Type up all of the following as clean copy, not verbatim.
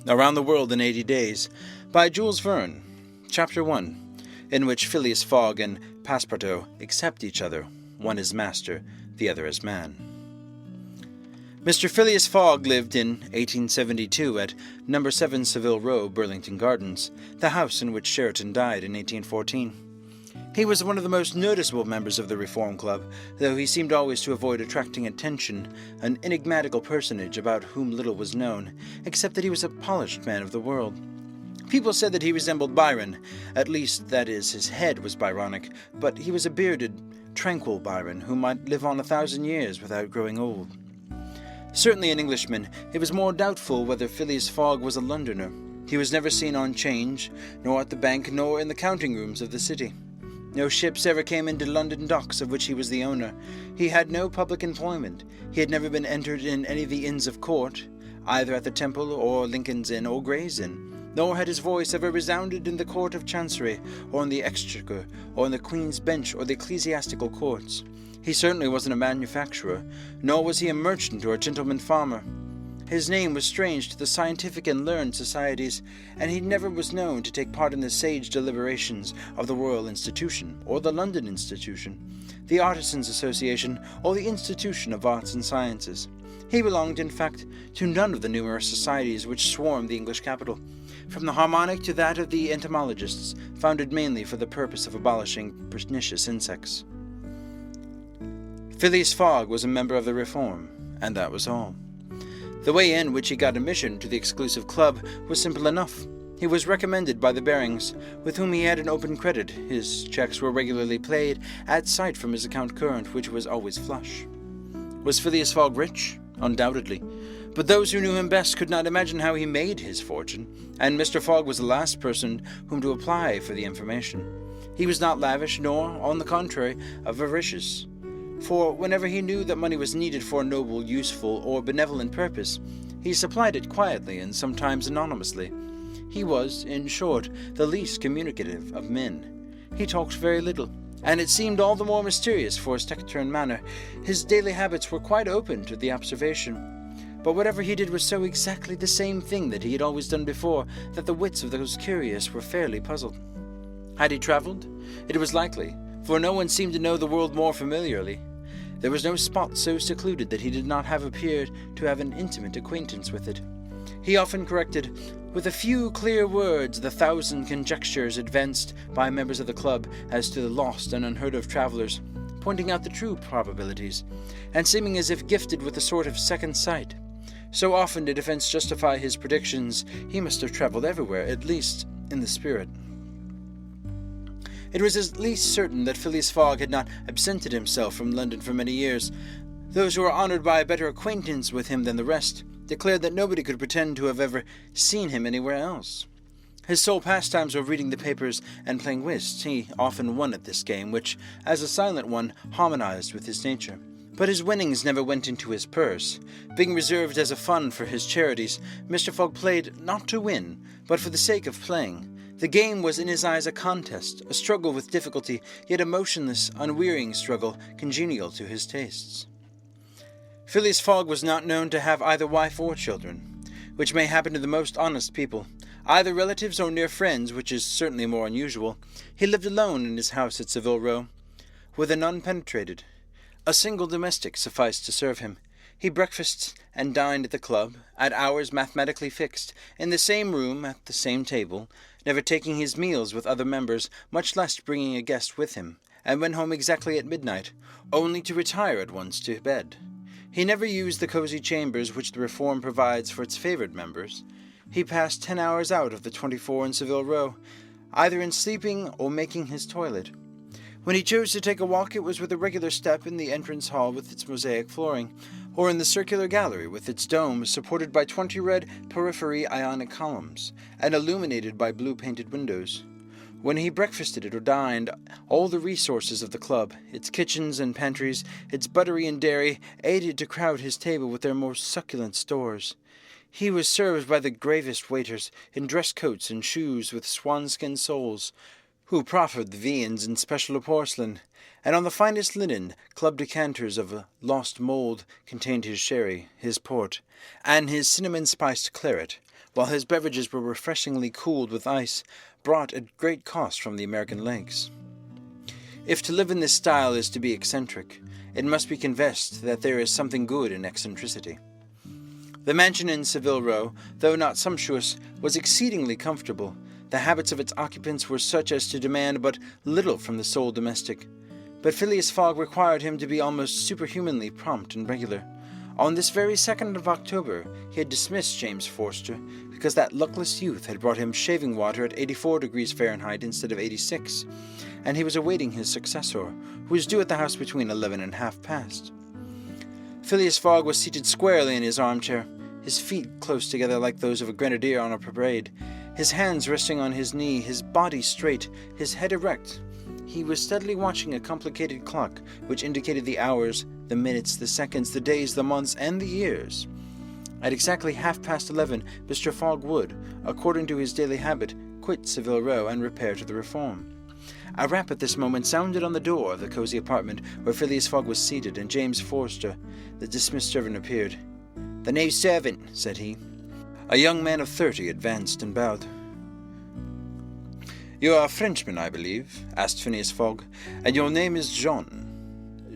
Around the World in 80 Days by Jules Verne, Chapter 1, in which Phileas Fogg and Passepartout accept each other, one as master, the other as man. Mr. Phileas Fogg lived in 1872 at No. 7 Savile Row, Burlington Gardens, the house in which Sheraton died in 1814. He was one of the most noticeable members of the Reform Club, though he seemed always to avoid attracting attention, an enigmatical personage about whom little was known, except that he was a polished man of the world. People said that he resembled Byron, at least, that is, his head was Byronic, but he was a bearded, tranquil Byron who might live on 1,000 years without growing old. Certainly an Englishman, it was more doubtful whether Phileas Fogg was a Londoner. He was never seen on 'Change, nor at the bank, nor in the counting rooms of the city. No ships ever came into London docks of which he was the owner. He had no public employment. He had never been entered in any of the Inns of Court, either at the Temple or Lincoln's Inn or Gray's Inn, nor had his voice ever resounded in the Court of Chancery, or in the Exchequer, or in the Queen's Bench, or the ecclesiastical courts. He certainly wasn't a manufacturer, nor was he a merchant or a gentleman farmer. His name was strange to the scientific and learned societies, and he never was known to take part in the sage deliberations of the Royal Institution, or the London Institution, the Artisans' Association, or the Institution of Arts and Sciences. He belonged, in fact, to none of the numerous societies which swarmed the English capital, from the Harmonic to that of the entomologists, founded mainly for the purpose of abolishing pernicious insects. Phileas Fogg was a member of the Reform, and that was all. The way in which he got admission to the exclusive club was simple enough. He was recommended by the Barings, with whom he had an open credit. His checks were regularly paid at sight from his account current, which was always flush. Was Phileas Fogg rich? Undoubtedly. But those who knew him best could not imagine how he made his fortune, and Mr. Fogg was the last person whom to apply for the information. He was not lavish, nor, on the contrary, avaricious. For whenever he knew that money was needed for a noble, useful, or benevolent purpose, he supplied it quietly and sometimes anonymously. He was, in short, the least communicative of men. He talked very little, and it seemed all the more mysterious for his taciturn manner. His daily habits were quite open to the observation, but whatever he did was so exactly the same thing that he had always done before that the wits of those curious were fairly puzzled. Had he travelled? It was likely, for no one seemed to know the world more familiarly. There was no spot so secluded that he did not have appeared to have an intimate acquaintance with it. He often corrected, with a few clear words, the 1,000 conjectures advanced by members of the club as to the lost and unheard-of travellers, pointing out the true probabilities, and seeming as if gifted with a sort of second sight. So often did events justify his predictions, he must have travelled everywhere, at least in the spirit. It was at least certain that Phileas Fogg had not absented himself from London for many years. Those who were honoured by a better acquaintance with him than the rest declared that nobody could pretend to have ever seen him anywhere else. His sole pastimes were reading the papers and playing whist. He often won at this game, which, as a silent one, harmonized with his nature. But his winnings never went into his purse. Being reserved as a fund for his charities, Mr. Fogg played not to win, but for the sake of playing. The game was in his eyes a contest, a struggle with difficulty, yet a motionless, unwearying struggle congenial to his tastes. Phileas Fogg was not known to have either wife or children, which may happen to the most honest people, either relatives or near friends, which is certainly more unusual. He lived alone in his house at Savile Row, whither none penetrated. A single domestic sufficed to serve him. He breakfasted and dined at the club, at hours mathematically fixed, in the same room, at the same table, never taking his meals with other members, much less bringing a guest with him, and went home exactly at midnight, only to retire at once to bed. He never used the cosy chambers which the Reform provides for its favoured members. He passed 10 hours out of the 24 in Savile Row, either in sleeping or making his toilet. When he chose to take a walk, it was with a regular step in the entrance hall with its mosaic flooring, or in the circular gallery with its dome supported by 20 red periphery Ionic columns, and illuminated by blue-painted windows. When he breakfasted or dined, all the resources of the club, its kitchens and pantries, its buttery and dairy, aided to crowd his table with their most succulent stores. He was served by the gravest waiters, in dress coats and shoes with swanskin soles, who proffered the viands in special porcelain, and on the finest linen club decanters of a lost mould contained his sherry, his port, and his cinnamon-spiced claret, while his beverages were refreshingly cooled with ice, brought at great cost from the American lakes. If to live in this style is to be eccentric, it must be confessed that there is something good in eccentricity. The mansion in Savile Row, though not sumptuous, was exceedingly comfortable. The habits of its occupants were such as to demand but little from the sole domestic. But Phileas Fogg required him to be almost superhumanly prompt and regular. On this very 2nd of October he had dismissed James Forster, because that luckless youth had brought him shaving water at 84 degrees Fahrenheit instead of 86, and he was awaiting his successor, who was due at the house between 11 and half past. Phileas Fogg was seated squarely in his armchair, his feet close together like those of a grenadier on a parade, his hands resting on his knee, his body straight, his head erect. He was steadily watching a complicated clock which indicated the hours, the minutes, the seconds, the days, the months, and the years. At exactly 11:30, Mr. Fogg would, according to his daily habit, quit Savile Row and repair to the Reform. A rap at this moment sounded on the door of the cosy apartment where Phileas Fogg was seated, and James Forster, the dismissed servant, appeared. "The new servant," said he. A young man of 30 advanced and bowed. "You are a Frenchman, I believe?" asked Phineas Fogg, "and your name is John."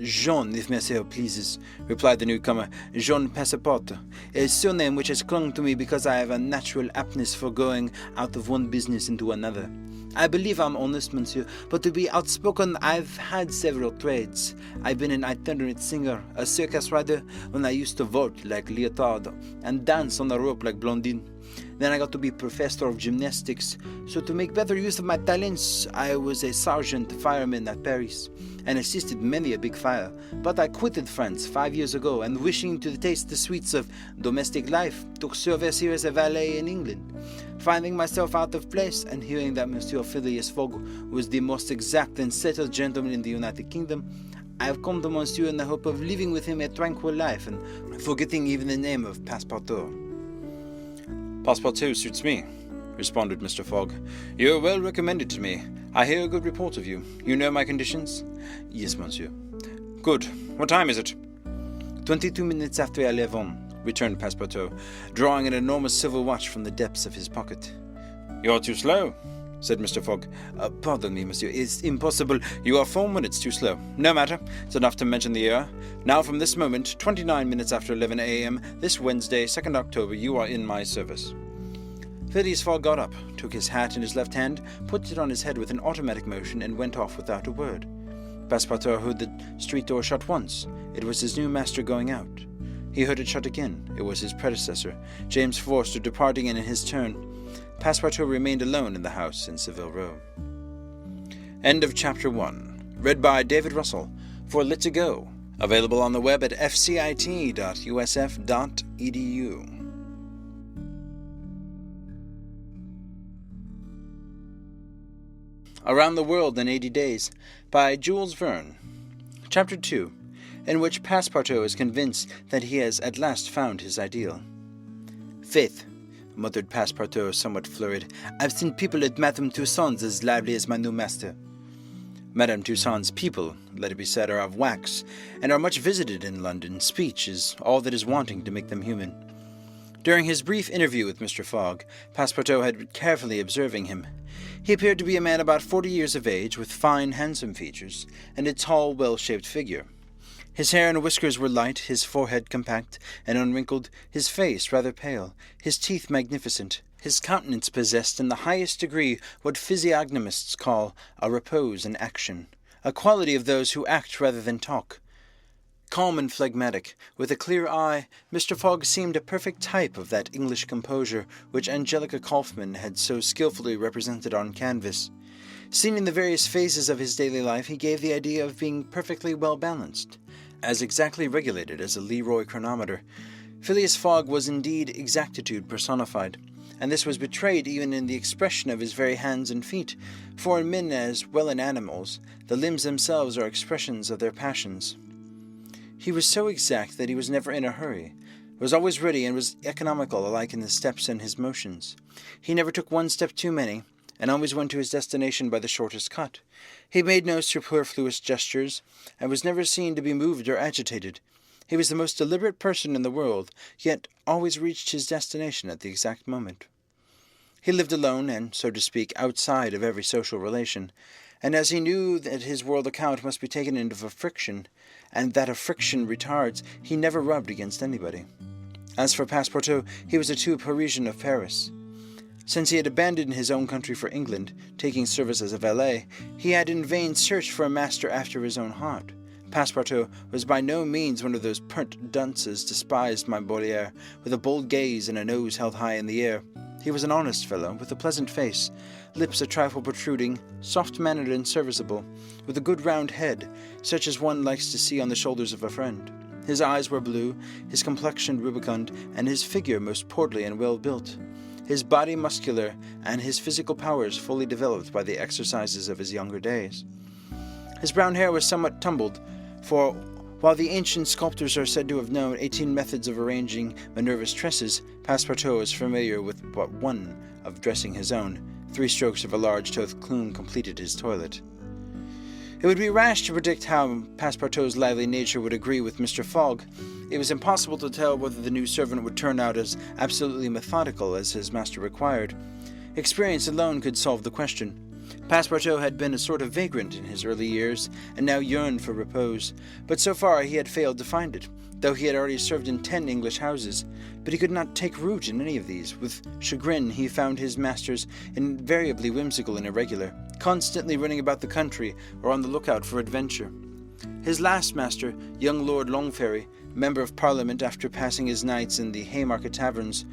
"Jean, if monsieur pleases," replied the newcomer. "Jean Passepartout, a surname which has clung to me because I have a natural aptness for going out of one business into another. I believe I'm honest, monsieur, but to be outspoken, I've had several trades. I've been an itinerant singer, a circus rider, when I used to vault like Leotard, and dance on the rope like Blondine. Then I got to be professor of gymnastics, so to make better use of my talents, I was a sergeant fireman at Paris, and assisted many a big fire. But I quitted France 5 years ago, and wishing to taste the sweets of domestic life, took service here as a valet in England. Finding myself out of place, and hearing that Monsieur Phileas Fogg was the most exact and settled gentleman in the United Kingdom, I have come to Monsieur in the hope of living with him a tranquil life, and forgetting even the name of Passepartout." "Passepartout suits me," responded Mr. Fogg. "You are well recommended to me. I hear a good report of you. You know my conditions?" "Yes, monsieur." "Good. What time is it?" 22 minutes after 11, returned Passepartout, drawing an enormous silver watch from the depths of his pocket. "You are too slow," said Mr. Fogg. Pardon me, monsieur, it's impossible. You are 4 minutes too slow. No matter, it's enough to mention the year. Now from this moment, 29 minutes after 11 a.m., this Wednesday, 2nd October, you are in my service." Phileas Fogg got up, took his hat in his left hand, put it on his head with an automatic motion, and went off without a word. Passepartout heard the street door shut once. It was his new master going out. He heard it shut again. It was his predecessor, James Forster, departing in his turn. Passepartout remained alone in the house in Savile Row. End of Chapter 1. Read by David Russell for Lit to Go. Available on the web at fcit.usf.edu. Around the World in 80 Days by Jules Verne. Chapter 2, in which Passepartout is convinced that he has at last found his ideal. "Faith," muttered Passepartout, somewhat flurried, "I've seen people at Madame Toussaint's as lively as my new master." Madame Toussaint's people, let it be said, are of wax, and are much visited in London. Speech is all that is wanting to make them human. During his brief interview with Mr. Fogg, Passepartout had been carefully observing him. He appeared to be a man about 40 years of age, with fine, handsome features, and a tall, well-shaped figure. His hair and whiskers were light, his forehead compact and unwrinkled, his face rather pale, his teeth magnificent. His countenance possessed in the highest degree what physiognomists call a repose in action, a quality of those who act rather than talk. Calm and phlegmatic, with a clear eye, Mr. Fogg seemed a perfect type of that English composure which Angelica Kauffmann had so skilfully represented on canvas. Seen in the various phases of his daily life, he gave the idea of being perfectly well-balanced, as exactly regulated as a Leroy chronometer. Phileas Fogg was indeed exactitude personified, and this was betrayed even in the expression of his very hands and feet, for in men as well in animals, the limbs themselves are expressions of their passions. He was so exact that he was never in a hurry, was always ready, and was economical alike in his steps and his motions. He never took one step too many, and always went to his destination by the shortest cut. He made no superfluous gestures, and was never seen to be moved or agitated. He was the most deliberate person in the world, yet always reached his destination at the exact moment. He lived alone, and, so to speak, outside of every social relation, and as he knew that his world account must be taken into a friction, and that a friction retards, he never rubbed against anybody. As for Passepartout, he was a true Parisian of Paris. Since he had abandoned his own country for England, taking service as a valet, he had in vain searched for a master after his own heart. Passepartout was by no means one of those pert dunces despised by Molière, with a bold gaze and a nose held high in the air. He was an honest fellow, with a pleasant face, lips a trifle protruding, soft-mannered and serviceable, with a good round head, such as one likes to see on the shoulders of a friend. His eyes were blue, his complexion rubicund, and his figure most portly and well built. His body muscular, and his physical powers fully developed by the exercises of his younger days. His brown hair was somewhat tumbled, for while the ancient sculptors are said to have known 18 methods of arranging Minerva's tresses, Passepartout was familiar with but one of dressing his own. 3 strokes of a large toothed plume completed his toilet. It would be rash to predict how Passepartout's lively nature would agree with Mr. Fogg. It was impossible to tell whether the new servant would turn out as absolutely methodical as his master required. Experience alone could solve the question. Passepartout had been a sort of vagrant in his early years, and now yearned for repose, but so far he had failed to find it, though he had already served in 10 English houses. But he could not take root in any of these. With chagrin he found his masters invariably whimsical and irregular, constantly running about the country or on the lookout for adventure. His last master, young Lord Longferry, Member of Parliament after passing his nights in the Haymarket taverns,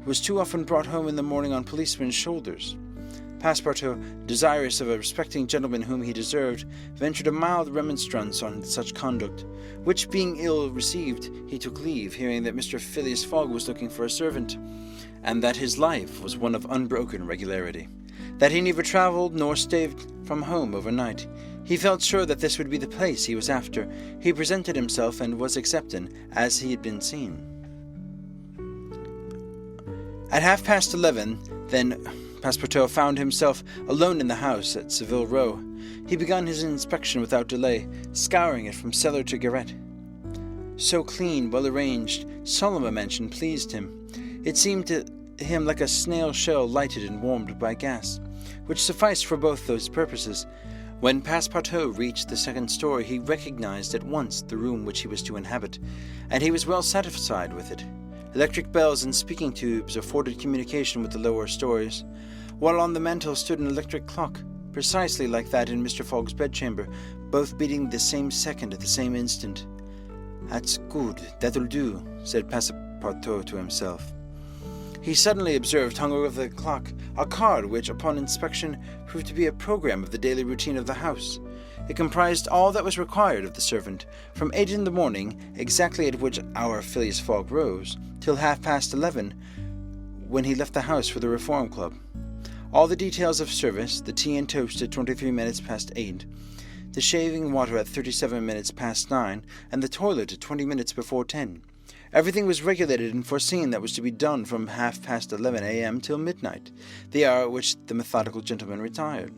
was too often brought home in the morning on policemen's shoulders. Passepartout, desirous of a respecting gentleman whom he deserved, ventured a mild remonstrance on such conduct, which being ill received, he took leave, hearing that Mr. Phileas Fogg was looking for a servant, and that his life was one of unbroken regularity, that he neither travelled nor stayed from home overnight. He felt sure that this would be the place he was after. He presented himself and was accepted, as he had been seen. At 11:30, then, Passepartout found himself alone in the house at Savile Row. He began his inspection without delay, scouring it from cellar to garret. So clean, well arranged, solemn a mansion pleased him. It seemed to him like a snail shell lighted and warmed by gas, which sufficed for both those purposes. When Passepartout reached the 2nd story, he recognized at once the room which he was to inhabit, and he was well satisfied with it. Electric bells and speaking tubes afforded communication with the lower stories, while on the mantel stood an electric clock, precisely like that in Mr. Fogg's bedchamber, both beating the same second at the same instant. "That's good, that'll do," said Passepartout to himself. He suddenly observed hung over the clock a card which, upon inspection, proved to be a program of the daily routine of the house. It comprised all that was required of the servant, from 8 in the morning, exactly at which hour Phileas Fogg rose, till 11:30, when he left the house for the Reform Club. All the details of service, the tea and toast at 23 minutes past 8, the shaving water at 37 minutes past 9, and the toilet at 20 minutes before 10. Everything was regulated and foreseen that was to be done from 11:30 a.m. till midnight, the hour at which the methodical gentleman retired.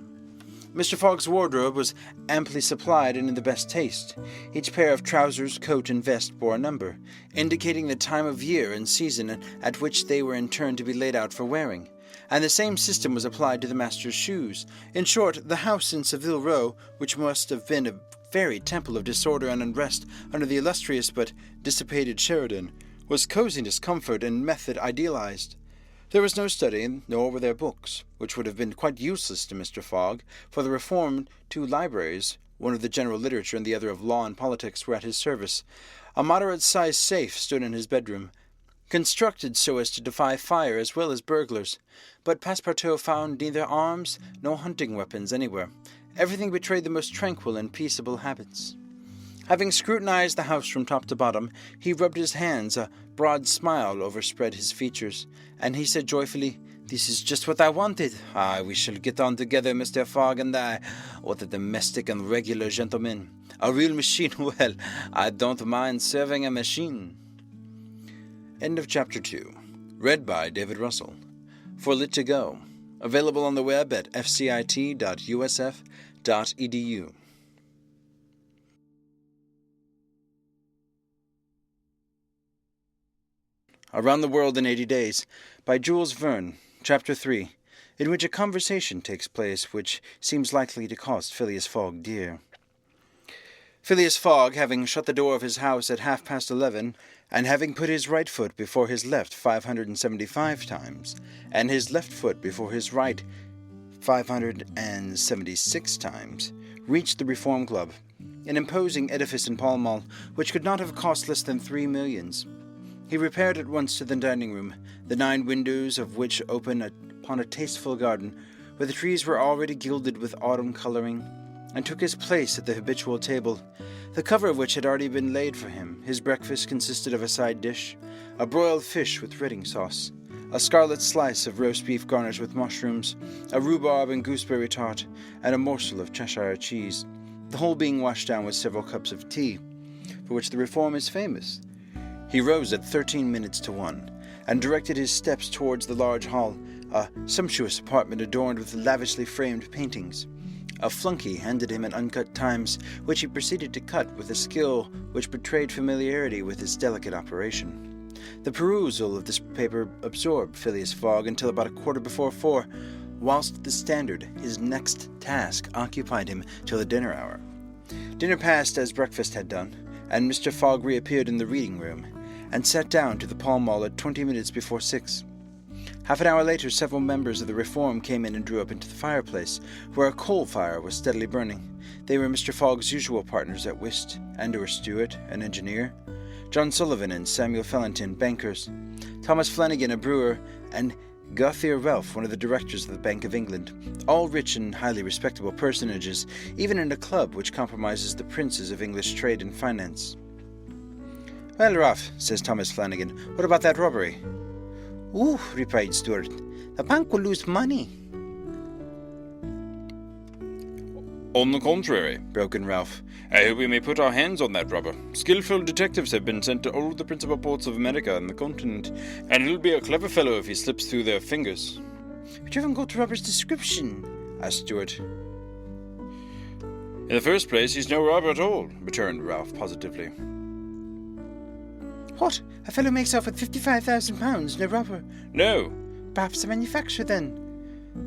Mr. Fogg's wardrobe was amply supplied and in the best taste. Each pair of trousers, coat, and vest bore a number, indicating the time of year and season at which they were in turn to be laid out for wearing, and the same system was applied to the master's shoes. In short, the house in Savile Row, which must have been a very temple of disorder and unrest under the illustrious but dissipated Sheridan, was coziness, comfort, and method idealized. There was no study, nor were there books, which would have been quite useless to Mr. Fogg, for the Reformed 2 libraries, one of the general literature and the other of law and politics, were at his service. A moderate-sized safe stood in his bedroom, constructed so as to defy fire as well as burglars, but Passepartout found neither arms nor hunting weapons anywhere. Everything betrayed the most tranquil and peaceable habits. Having scrutinized the house from top to bottom, he rubbed his hands, a broad smile overspread his features, and he said joyfully, "This is just what I wanted. We shall get on together, Mr. Fogg and I. What a domestic and regular gentleman. A real machine. Well, I don't mind serving a machine." End of Chapter 2. Read by David Russell. For Lit to Go. Available on the web at fcit.usf.edu. Around the World in 80 Days by Jules Verne, Chapter 3, in which a conversation takes place which seems likely to cost Phileas Fogg dear. Phileas Fogg, having shut the door of his house at 11:30, and having put his right foot before his left 575 times, and his left foot before his right 576 times, reached the Reform Club, an imposing edifice in Pall Mall, which could not have cost less than 3 millions. He repaired at once to the dining room, the 9 windows of which open upon a tasteful garden, where the trees were already gilded with autumn colouring, and took his place at the habitual table, the cover of which had already been laid for him. His breakfast consisted of a side dish, a broiled fish with Reading sauce, a scarlet slice of roast beef garnished with mushrooms, a rhubarb and gooseberry tart, and a morsel of Cheshire cheese, the whole being washed down with several cups of tea, for which the Reform is famous. He rose at 1:13, and directed his steps towards the large hall, a sumptuous apartment adorned with lavishly framed paintings. A flunkey handed him an uncut Times, which he proceeded to cut with a skill which betrayed familiarity with its delicate operation. The perusal of this paper absorbed Phileas Fogg until about 4:15, whilst the Standard, his next task, occupied him till the dinner hour. Dinner passed as breakfast had done, and Mr. Fogg reappeared in the reading-room, and sat down to the Pall Mall at 20 minutes before 6. Half an hour later, several members of the Reform came in and drew up into the fireplace, where a coal fire was steadily burning. They were Mr. Fogg's usual partners at whist, Andor Stewart, an engineer, John Sullivan and Samuel Fellentin, bankers, Thomas Flanagan, a brewer, and Gauthier Ralph, one of the directors of the Bank of England, all rich and highly respectable personages, even in a club which compromises the princes of English trade and finance. "Well, Ralph," says Thomas Flanagan, "what about that robbery?" "Ooh," replied Stewart, "the bank will lose money." "On the contrary," broke in Ralph, "I hope we may put our hands on that robber. Skillful detectives have been sent to all the principal ports of America and the continent, and he'll be a clever fellow if he slips through their fingers." "But you haven't got the robber's description," asked Stewart. "In the first place, he's no robber at all," returned Ralph positively. "What? A fellow makes off with £55,000, no robber?" "No. "Perhaps a manufacturer, then?"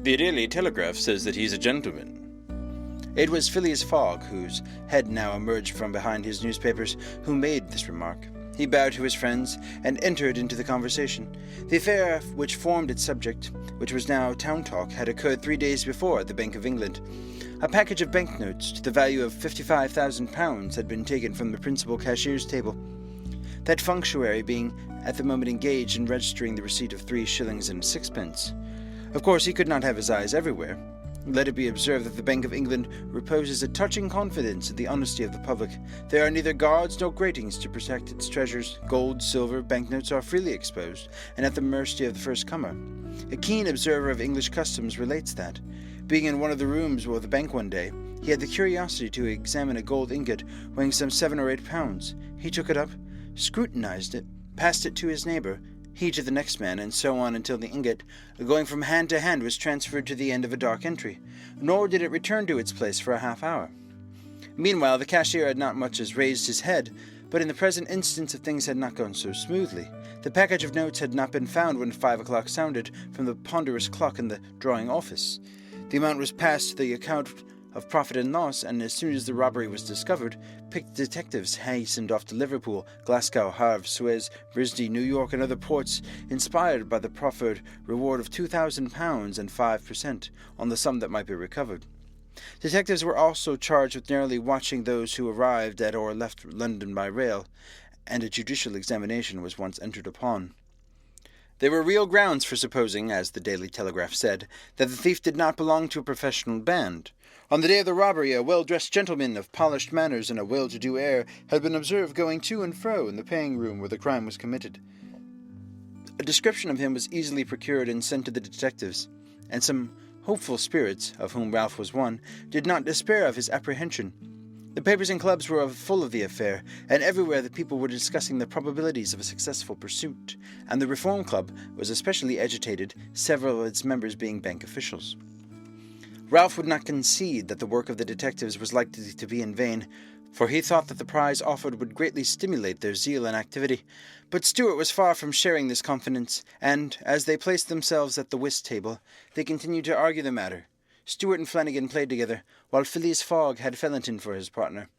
The Daily Telegraph says that he's a gentleman." It was Phileas Fogg, whose head now emerged from behind his newspapers, who made this remark. He bowed to his friends, and entered into the conversation. The affair which formed its subject, which was now town talk, had occurred 3 days before at the Bank of England. A package of banknotes to the value of £55,000 had been taken from the principal cashier's table, that functionary being at the moment engaged in registering the receipt of 3 shillings and 6pence. Of course, he could not have his eyes everywhere. Let it be observed that the Bank of England reposes a touching confidence in the honesty of the public. There are neither guards nor gratings to protect its treasures. Gold, silver, banknotes are freely exposed, and at the mercy of the first comer. A keen observer of English customs relates that, being in one of the rooms of the bank one day, he had the curiosity to examine a gold ingot weighing some 7 or 8 pounds. He took it up, scrutinized it, passed it to his neighbor, he to the next man, and so on until the ingot, going from hand to hand, was transferred to the end of a dark entry, nor did it return to its place for a half hour. Meanwhile, the cashier had not much as raised his head, but in the present instance of things had not gone so smoothly. The package of notes had not been found when 5 o'clock sounded from the ponderous clock in the drawing office. The amount was passed to the account of profit and loss, and as soon as the robbery was discovered, picked detectives hastened off to Liverpool, Glasgow, Havre, Suez, Brisbane, New York, and other ports, inspired by the proffered reward of £2,000 and 5% on the sum that might be recovered. Detectives were also charged with narrowly watching those who arrived at or left London by rail, and a judicial examination was once entered upon. There were real grounds for supposing, as the Daily Telegraph said, that the thief did not belong to a professional band. On the day of the robbery, a well-dressed gentleman of polished manners and a well-to-do air had been observed going to and fro in the paying room where the crime was committed. A description of him was easily procured and sent to the detectives, and some hopeful spirits, of whom Ralph was one, did not despair of his apprehension. The papers and clubs were full of the affair, and everywhere the people were discussing the probabilities of a successful pursuit, and the Reform Club was especially agitated, several of its members being bank officials. Ralph would not concede that the work of the detectives was likely to be in vain, for he thought that the prize offered would greatly stimulate their zeal and activity, but Stewart was far from sharing this confidence, and, as they placed themselves at the whist table, they continued to argue the matter. Stewart and Flanagan played together, while Phileas Fogg had Fellenton for his partner.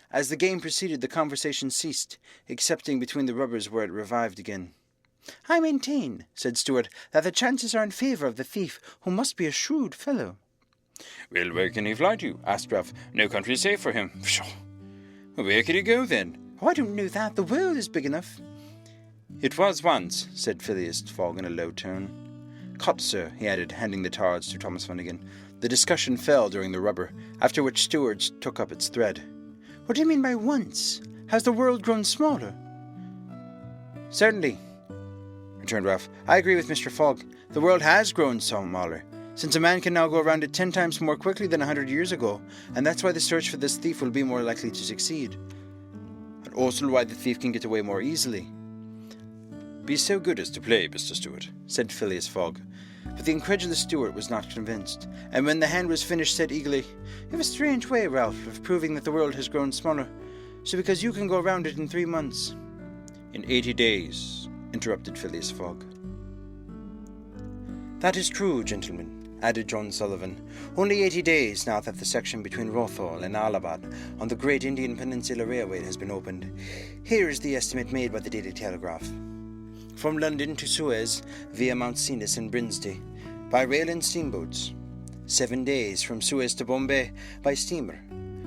As the game proceeded, the conversation ceased, excepting between the rubbers where it revived again. "I maintain," said Stewart, "that the chances are in favour of the thief, who must be a shrewd fellow." "Well, where can he fly to?" asked Ralph. "No country safe for him." "Pshaw! Where could he go, then?" "Oh, I don't know that. The world is big enough." "It was once," said Phileas Fogg in a low tone. "Cut, sir," he added, handing the cards to Thomas Flanagan. The discussion fell during the rubber, after which Stewart took up its thread. "What do you mean by once? Has the world grown smaller?" "Certainly," returned Ralph. "I agree with Mr. Fogg. The world has grown smaller, since a man can now go around it 10 times more quickly than 100 years ago, and that's why the search for this thief will be more likely to succeed. And also why the thief can get away more easily." "Be so good as to play, Mr. Stewart," said Phileas Fogg. But the incredulous Stewart was not convinced, and when the hand was finished said eagerly, "You have a strange way, Ralph, of proving that the world has grown smaller, so because you can go round it in 3 months." "In 80 days, interrupted Phileas Fogg. "That is true, gentlemen," added John Sullivan. "Only 80 days now that the section between Rothal and Allahabad on the great Indian Peninsula Railway has been opened. Here is the estimate made by the Daily Telegraph. From London to Suez, via Mount Cenis and Brinsday, by rail and steamboats. 7 days from Suez to Bombay by steamer.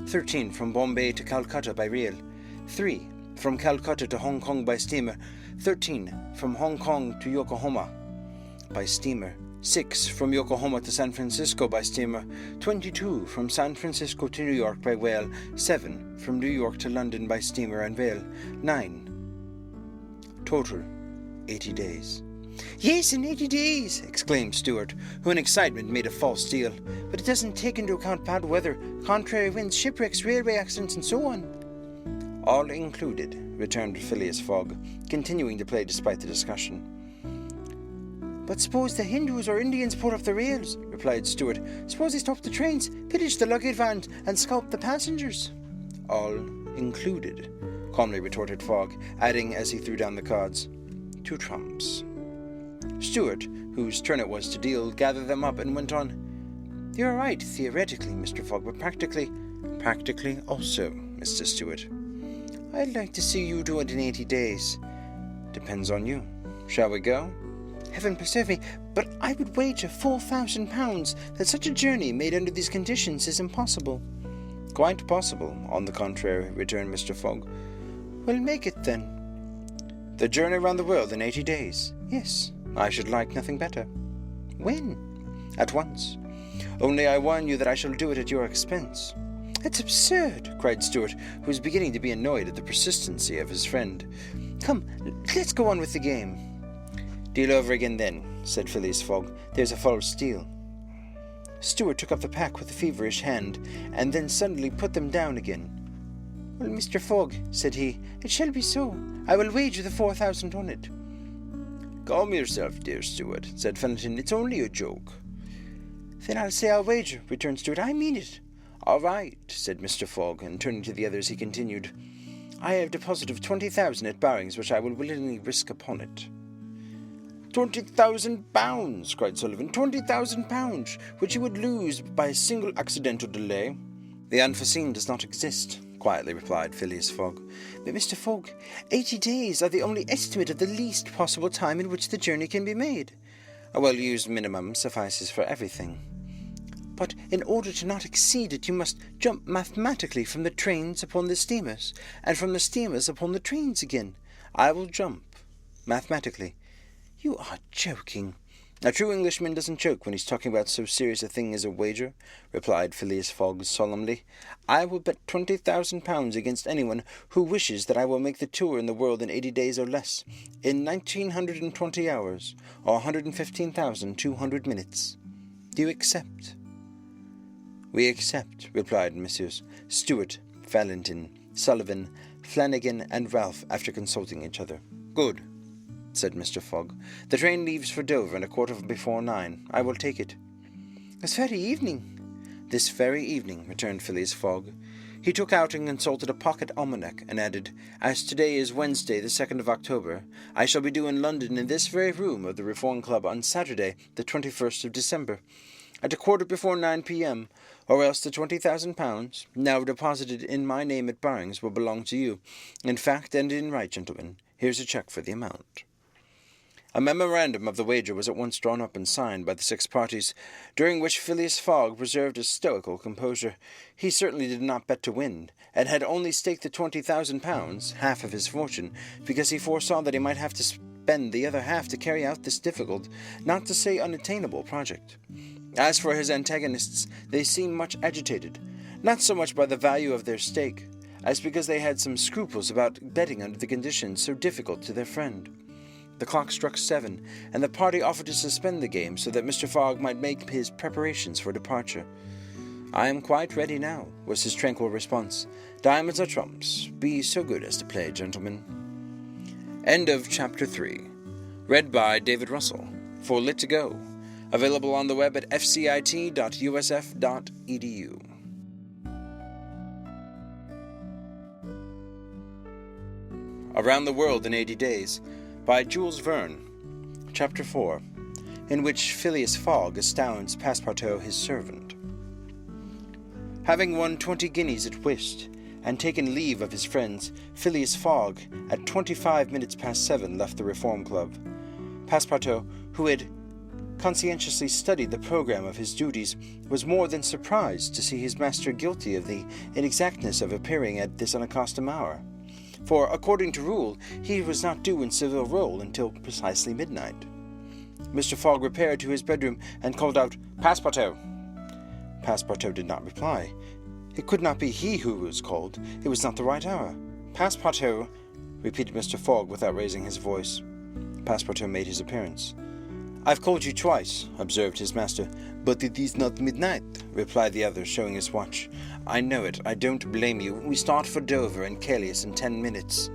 13 from Bombay to Calcutta by rail. 3 from Calcutta to Hong Kong by steamer. 13 from Hong Kong to Yokohama by steamer. 6 from Yokohama to San Francisco by steamer. 22 from San Francisco to New York by whale. 7 from New York to London by steamer and rail. 9. Total 80 days. "Yes, in 80 days, exclaimed Stewart, who in excitement made a false deal. "But it doesn't take into account bad weather, contrary winds, shipwrecks, railway accidents, and so on." "All included," returned Phileas Fogg, continuing to play despite the discussion. "But suppose the Hindus or Indians pull off the rails," replied Stewart. "Suppose they stop the trains, pillage the luggage vans, and scalp the passengers." "All included," calmly retorted Fogg, adding as he threw down the cards, "2 trumps." Stewart, whose turn it was to deal, gathered them up and went on, "You're right, theoretically, Mr. Fogg, but practically also, Mr. Stewart. I'd like to see you do it in 80 days. Depends on you. Shall we go?" "Heaven preserve me, but I would wager £4,000 that such a journey made under these conditions is impossible." "Quite possible, on the contrary," returned Mr. Fogg. "Well, make it, then." "The journey round the world in 80 days? "Yes, I should like nothing better." "When?" "At once. Only I warn you that I shall do it at your expense." "It's absurd," cried Stewart, who was beginning to be annoyed at the persistency of his friend. "Come, let's go on with the game." "Deal over again, then," said Phileas Fogg. "There's a false deal." Stewart took up the pack with a feverish hand, and then suddenly put them down again. "Well, Mr. Fogg," said he, "it shall be so. I will wager the 4,000 on it." "Calm yourself, dear Stewart," said Fellenton. "It's only a joke." "Then I'll say I'll wager," returned Stewart. "I mean it." "All right," said Mr. Fogg, and turning to the others he continued, "I have a deposit of 20,000 at Barings, which I will willingly risk upon it." £20,000, cried Sullivan. £20,000, which you would lose by a single accidental delay. "The unforeseen does not exist," quietly replied Phileas Fogg. "But, Mr. Fogg, 80 days are the only estimate of the least possible time in which the journey can be made. A well-used minimum suffices for everything. But in order to not exceed it, you must jump mathematically from the trains upon the steamers, and from the steamers upon the trains again. I will jump mathematically." "You are joking." "A true Englishman doesn't joke when he's talking about so serious a thing as a wager," replied Phileas Fogg solemnly. "I will bet £20,000 against anyone who wishes that I will make the tour in the world in 80 days or less, in 1920 hours, or 115,200 minutes. Do you accept?" "We accept," replied Messrs. Stewart, Valentin, Sullivan, Flanagan, and Ralph after consulting each other. "Good," said Mr. Fogg. "The train leaves for Dover in a quarter before 9. I will take it." "This very evening?" "This very evening," returned Phileas Fogg. He took out and consulted a pocket almanac, and added, "As today is Wednesday, the 2nd of October, I shall be due in London in this very room of the Reform Club on Saturday, the 21st of December, at a quarter before 9 p.m., or else the £20,000, now deposited in my name at Barings, will belong to you. In fact and in right, gentlemen, here's a cheque for the amount." A memorandum of the wager was at once drawn up and signed by the 6 parties, during which Phileas Fogg preserved a stoical composure. He certainly did not bet to win, and had only staked the £20,000, half of his fortune, because he foresaw that he might have to spend the other half to carry out this difficult, not to say unattainable, project. As for his antagonists, they seemed much agitated, not so much by the value of their stake, as because they had some scruples about betting under the conditions so difficult to their friend. The clock struck 7, and the party offered to suspend the game so that Mr. Fogg might make his preparations for departure. "I am quite ready now," was his tranquil response. "Diamonds are trumps. Be so good as to play, gentlemen." End of Chapter 3. Read by David Russell. For Lit to Go. Available on the web at fcit.usf.edu. Around the World in 80 Days by Jules Verne. Chapter 4, in which Phileas Fogg astounds Passepartout his servant. Having won 20 guineas at whist, and taken leave of his friends, Phileas Fogg, at 25 minutes past 7, left the Reform Club. Passepartout, who had conscientiously studied the programme of his duties, was more than surprised to see his master guilty of the inexactness of appearing at this unaccustomed hour. For, according to rule, he was not due in Savile Row until precisely midnight. Mr. Fogg repaired to his bedroom and called out, "Passepartout!" Passepartout did not reply. It could not be he who was called. It was not the right hour. "Passepartout!" repeated Mr. Fogg without raising his voice. Passepartout made his appearance. "I've called you twice," observed his master. "But it is not midnight," replied the other, showing his watch. "I know it. I don't blame you. We start for Dover and Calais in 10 minutes.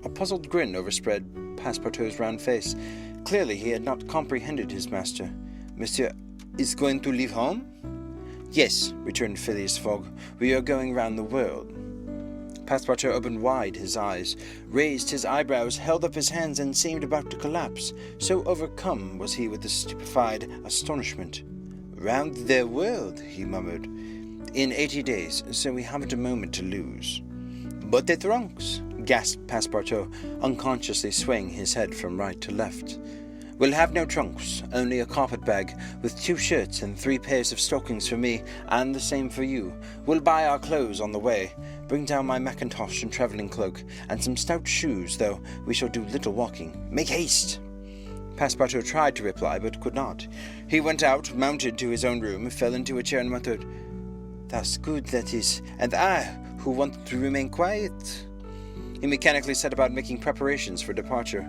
A puzzled grin overspread Passepartout's round face. Clearly he had not comprehended his master. "Monsieur is going to leave home?" "Yes," returned Phileas Fogg. "We are going round the world." Passepartout opened wide his eyes, raised his eyebrows, held up his hands, and seemed about to collapse, so overcome was he with the stupefied astonishment. "Round the world," he murmured. "In 80 days, so we haven't a moment to lose." "But the trunks," gasped Passepartout, unconsciously swaying his head from right to left. "We'll have no trunks, only a carpet-bag, with 2 shirts and 3 pairs of stockings for me, and the same for you. We'll buy our clothes on the way. Bring down my mackintosh and travelling cloak, and some stout shoes, though we shall do little walking. Make haste!" Passepartout tried to reply, but could not. He went out, mounted to his own room, fell into a chair, and muttered, "That's good, that is, and I, who want to remain quiet." He mechanically set about making preparations for departure.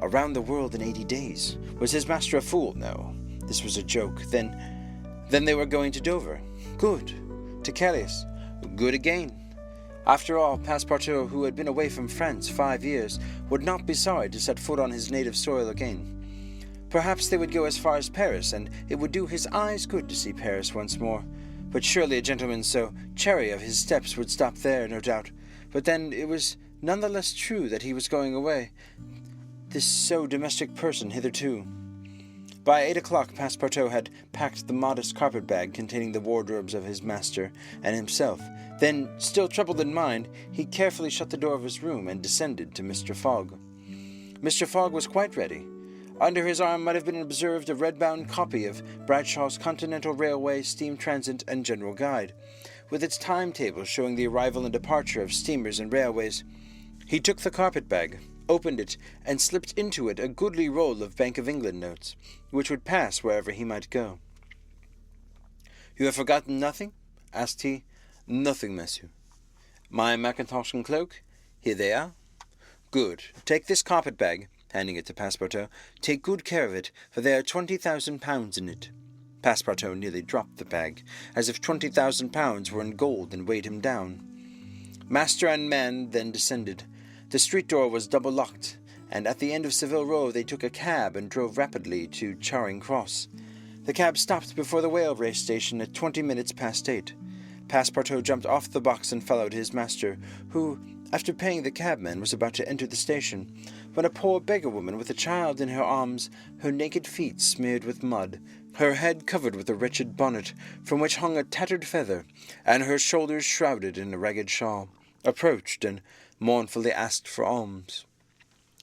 Around the world in 80 days. Was his master a fool? No. This was a joke. Then they were going to Dover. Good. To Calais. Good again. After all, Passepartout, who had been away from France 5 years, would not be sorry to set foot on his native soil again. Perhaps they would go as far as Paris, and it would do his eyes good to see Paris once more. But surely a gentleman so chary of his steps would stop there, no doubt. But then it was none the less true that he was going away. This so domestic person hitherto. By 8 o'clock Passepartout had packed the modest carpet-bag containing the wardrobes of his master and himself. Then, still troubled in mind, he carefully shut the door of his room and descended to Mr. Fogg. Mr. Fogg was quite ready. Under his arm might have been observed a red-bound copy of Bradshaw's Continental Railway Steam Transit and General Guide, with its timetable showing the arrival and departure of steamers and railways. He took the carpet-bag, opened it, and slipped into it a goodly roll of Bank of England notes, which would pass wherever he might go. "You have forgotten nothing?" asked he. "Nothing, monsieur." "My mackintosh and cloak? Here they are." "Good. Take this carpet-bag," handing it to Passepartout. "Take good care of it, for there are £20,000 in it." Passepartout nearly dropped the bag, as if £20,000 were in gold and weighed him down. Master and man then descended. The street door was double-locked, and at the end of Savile Row they took a cab and drove rapidly to Charing Cross. The cab stopped before the railway station at 20 minutes past 8. Passepartout jumped off the box and followed his master, who, after paying the cabman, was about to enter the station, when a poor beggar woman with a child in her arms, her naked feet smeared with mud, her head covered with a wretched bonnet, from which hung a tattered feather, and her shoulders shrouded in a ragged shawl, approached and mournfully asked for alms.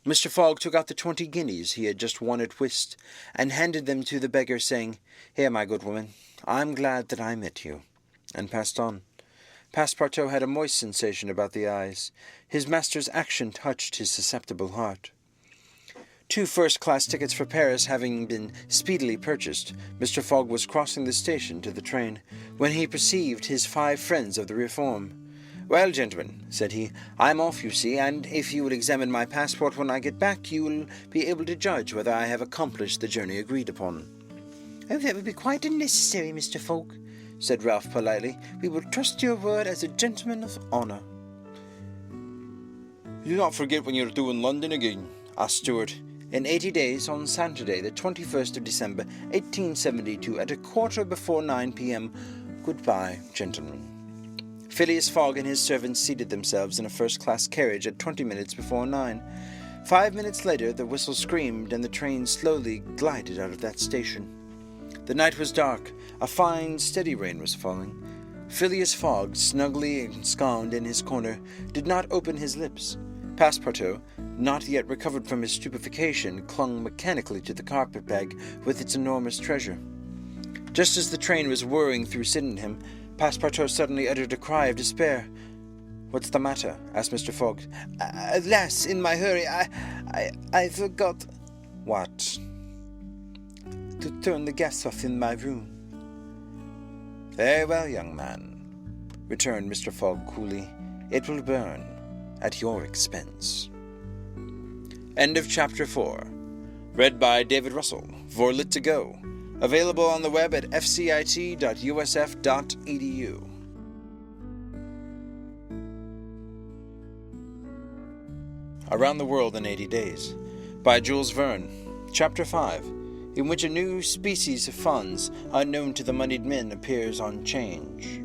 Mr. Fogg took out the 20 guineas he had just won at whist, and handed them to the beggar, saying, "Here, my good woman, I'm glad that I met you," and passed on. Passepartout had a moist sensation about the eyes. His master's action touched his susceptible heart. 2 first-class tickets for Paris having been speedily purchased, Mr. Fogg was crossing the station to the train, when he perceived his 5 friends of the Reform. "Well, gentlemen," said he, "I'm off, you see, and if you will examine my passport when I get back, you will be able to judge whether I have accomplished the journey agreed upon." "Oh, that would be quite unnecessary, Mr. Fogg," said Ralph politely. "We will trust your word as a gentleman of honour." "You'll not forget when you're due in London again?" asked Stuart. "In 80 days, on Saturday, the 21st of December, 1872, at 9:15 p.m. Goodbye, gentlemen." Phileas Fogg and his servants seated themselves in a first-class carriage at 20 minutes before 9. 5 minutes later the whistle screamed, and the train slowly glided out of that station. The night was dark. A fine, steady rain was falling. Phileas Fogg, snugly ensconced in his corner, did not open his lips. Passepartout, not yet recovered from his stupefaction, clung mechanically to the carpet-bag with its enormous treasure. Just as the train was whirring through Sydenham, Passepartout suddenly uttered a cry of despair. "What's the matter?" asked Mr. Fogg. "Alas, in my hurry, I forgot—" "What?" "To turn the gas off in my room." "Very well, young man," returned Mr. Fogg coolly. "It will burn at your expense." End of Chapter 4. Read by David Russell for Lit to Go. Available on the web at fcit.usf.edu. Around the World in 80 Days by Jules Verne. Chapter 5, in which a new species of funds unknown to the moneyed men appears on 'Change.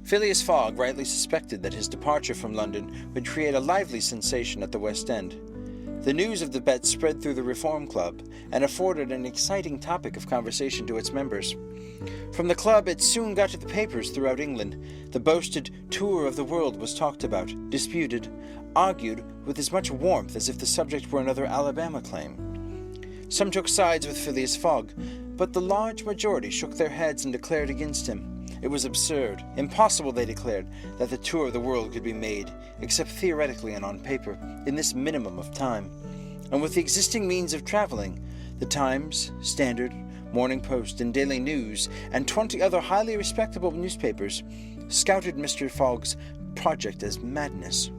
Phileas Fogg rightly suspected that his departure from London would create a lively sensation at the West End. The news of the bet spread through the Reform Club, and afforded an exciting topic of conversation to its members. From the club it soon got to the papers throughout England. The boasted tour of the world was talked about, disputed, argued with as much warmth as if the subject were another Alabama claim. Some took sides with Phileas Fogg, but the large majority shook their heads and declared against him. It was absurd, impossible, they declared, that the tour of the world could be made, except theoretically and on paper, in this minimum of time. And with the existing means of travelling, the Times, Standard, Morning Post, and Daily News, and 20 other highly respectable newspapers, scouted Mr. Fogg's project as madness.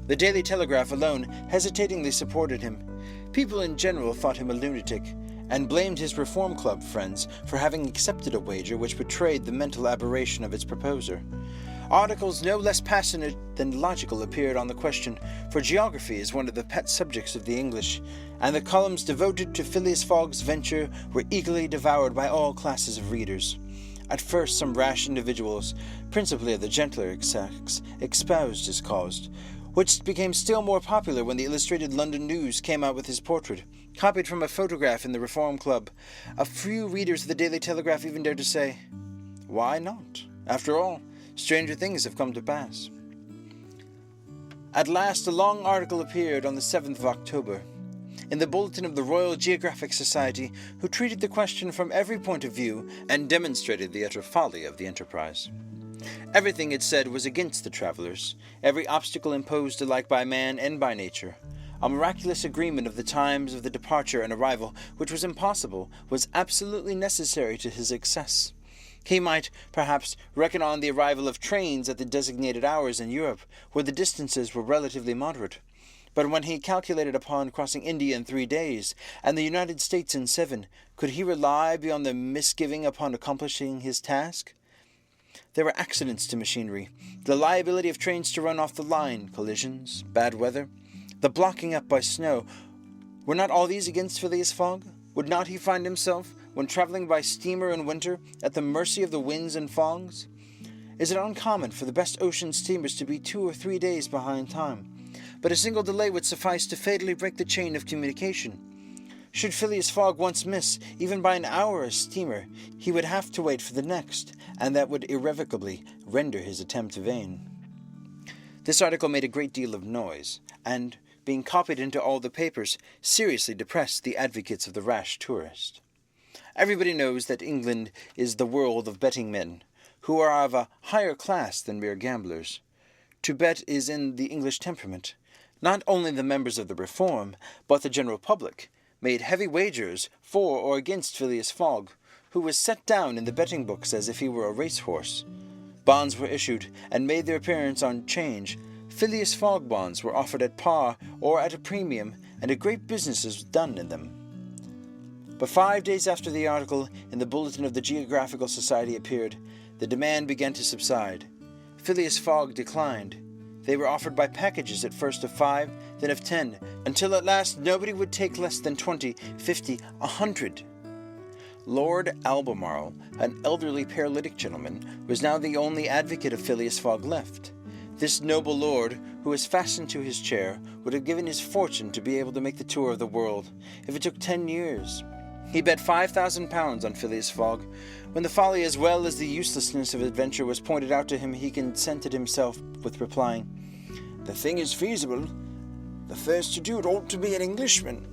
The Daily Telegraph alone hesitatingly supported him. People in general thought him a lunatic, and blamed his Reform Club friends for having accepted a wager which betrayed the mental aberration of its proposer. Articles no less passionate than logical appeared on the question, for geography is one of the pet subjects of the English, and the columns devoted to Phileas Fogg's venture were eagerly devoured by all classes of readers. At first some rash individuals, principally of the gentler sex, espoused his cause, which became still more popular when the Illustrated London News came out with his portrait, copied from a photograph in the Reform Club. A few readers of the Daily Telegraph even dared to say, "Why not? After all, stranger things have come to pass." At last a long article appeared on the 7th of October in the Bulletin of the Royal Geographic Society, who treated the question from every point of view and demonstrated the utter folly of the enterprise. Everything, it said, was against the travellers, every obstacle imposed alike by man and by nature. A miraculous agreement of the times of the departure and arrival, which was impossible, was absolutely necessary to his success. He might, perhaps, reckon on the arrival of trains at the designated hours in Europe, where the distances were relatively moderate. But when he calculated upon crossing India in 3 days, and the United States in 7, could he rely beyond the misgiving upon accomplishing his task? There were accidents to machinery, the liability of trains to run off the line, collisions, bad weather, the blocking up by snow. Were not all these against Phileas Fogg? Would not he find himself, when travelling by steamer in winter, at the mercy of the winds and fogs? Is it uncommon for the best ocean steamers to be 2 or 3 days behind time? But a single delay would suffice to fatally break the chain of communication. Should Phileas Fogg once miss, even by an hour, a steamer, he would have to wait for the next, and that would irrevocably render his attempt vain. This article made a great deal of noise, and, being copied into all the papers, seriously depressed the advocates of the rash tourist. Everybody knows that England is the world of betting men, who are of a higher class than mere gamblers. To bet is in the English temperament. Not only the members of the Reform, but the general public, made heavy wagers for or against Phileas Fogg, who was set down in the betting books as if he were a racehorse. Bonds were issued, and made their appearance on 'Change. Phileas Fogg bonds were offered at par or at a premium, and a great business was done in them. But 5 days after the article in the Bulletin of the Geographical Society appeared, the demand began to subside. Phileas Fogg declined. They were offered by packages, at first of 5, then of 10, until at last nobody would take less than 20, 50, 100. Lord Albemarle, an elderly paralytic gentleman, was now the only advocate of Phileas Fogg left. This noble lord, who was fastened to his chair, would have given his fortune to be able to make the tour of the world, if it took 10 years. He bet £5,000 on Phileas Fogg. When the folly as well as the uselessness of adventure was pointed out to him, he consented himself with replying, "The thing is feasible. The first to do it ought to be an Englishman."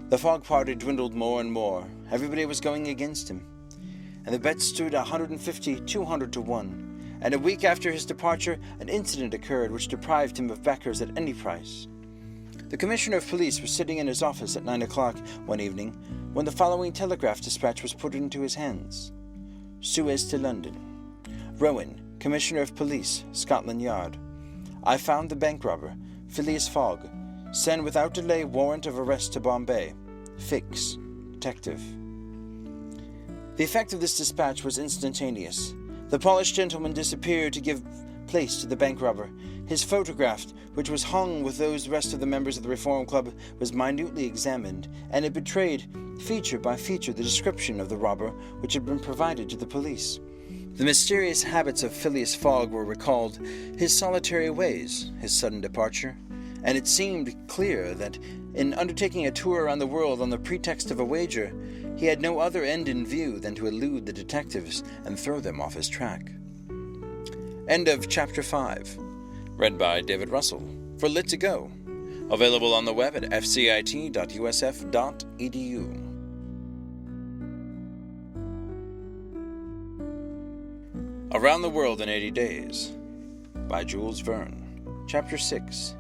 The Fogg party dwindled more and more. Everybody was going against him, and the bet stood 150, 200 to 1. And a week after his departure, an incident occurred which deprived him of backers at any price. The Commissioner of Police was sitting in his office at 9 o'clock one evening when the following telegraph dispatch was put into his hands. Suez to London. Rowan, Commissioner of Police, Scotland Yard. I found the bank robber, Phileas Fogg. Send without delay warrant of arrest to Bombay. Fix. Detective. The effect of this dispatch was instantaneous. The polished gentleman disappeared to give place to the bank robber. His photograph, which was hung with those rest of the members of the Reform Club, was minutely examined, and it betrayed, feature by feature, the description of the robber which had been provided to the police. The mysterious habits of Phileas Fogg were recalled, his solitary ways, his sudden departure, and it seemed clear that, in undertaking a tour around the world on the pretext of a wager, he had no other end in view than to elude the detectives and throw them off his track. End of Chapter 5. Read by David Russell for Lit to Go. Available on the web at fcit.usf.edu. Around the World in 80 Days by Jules Verne. Chapter 6,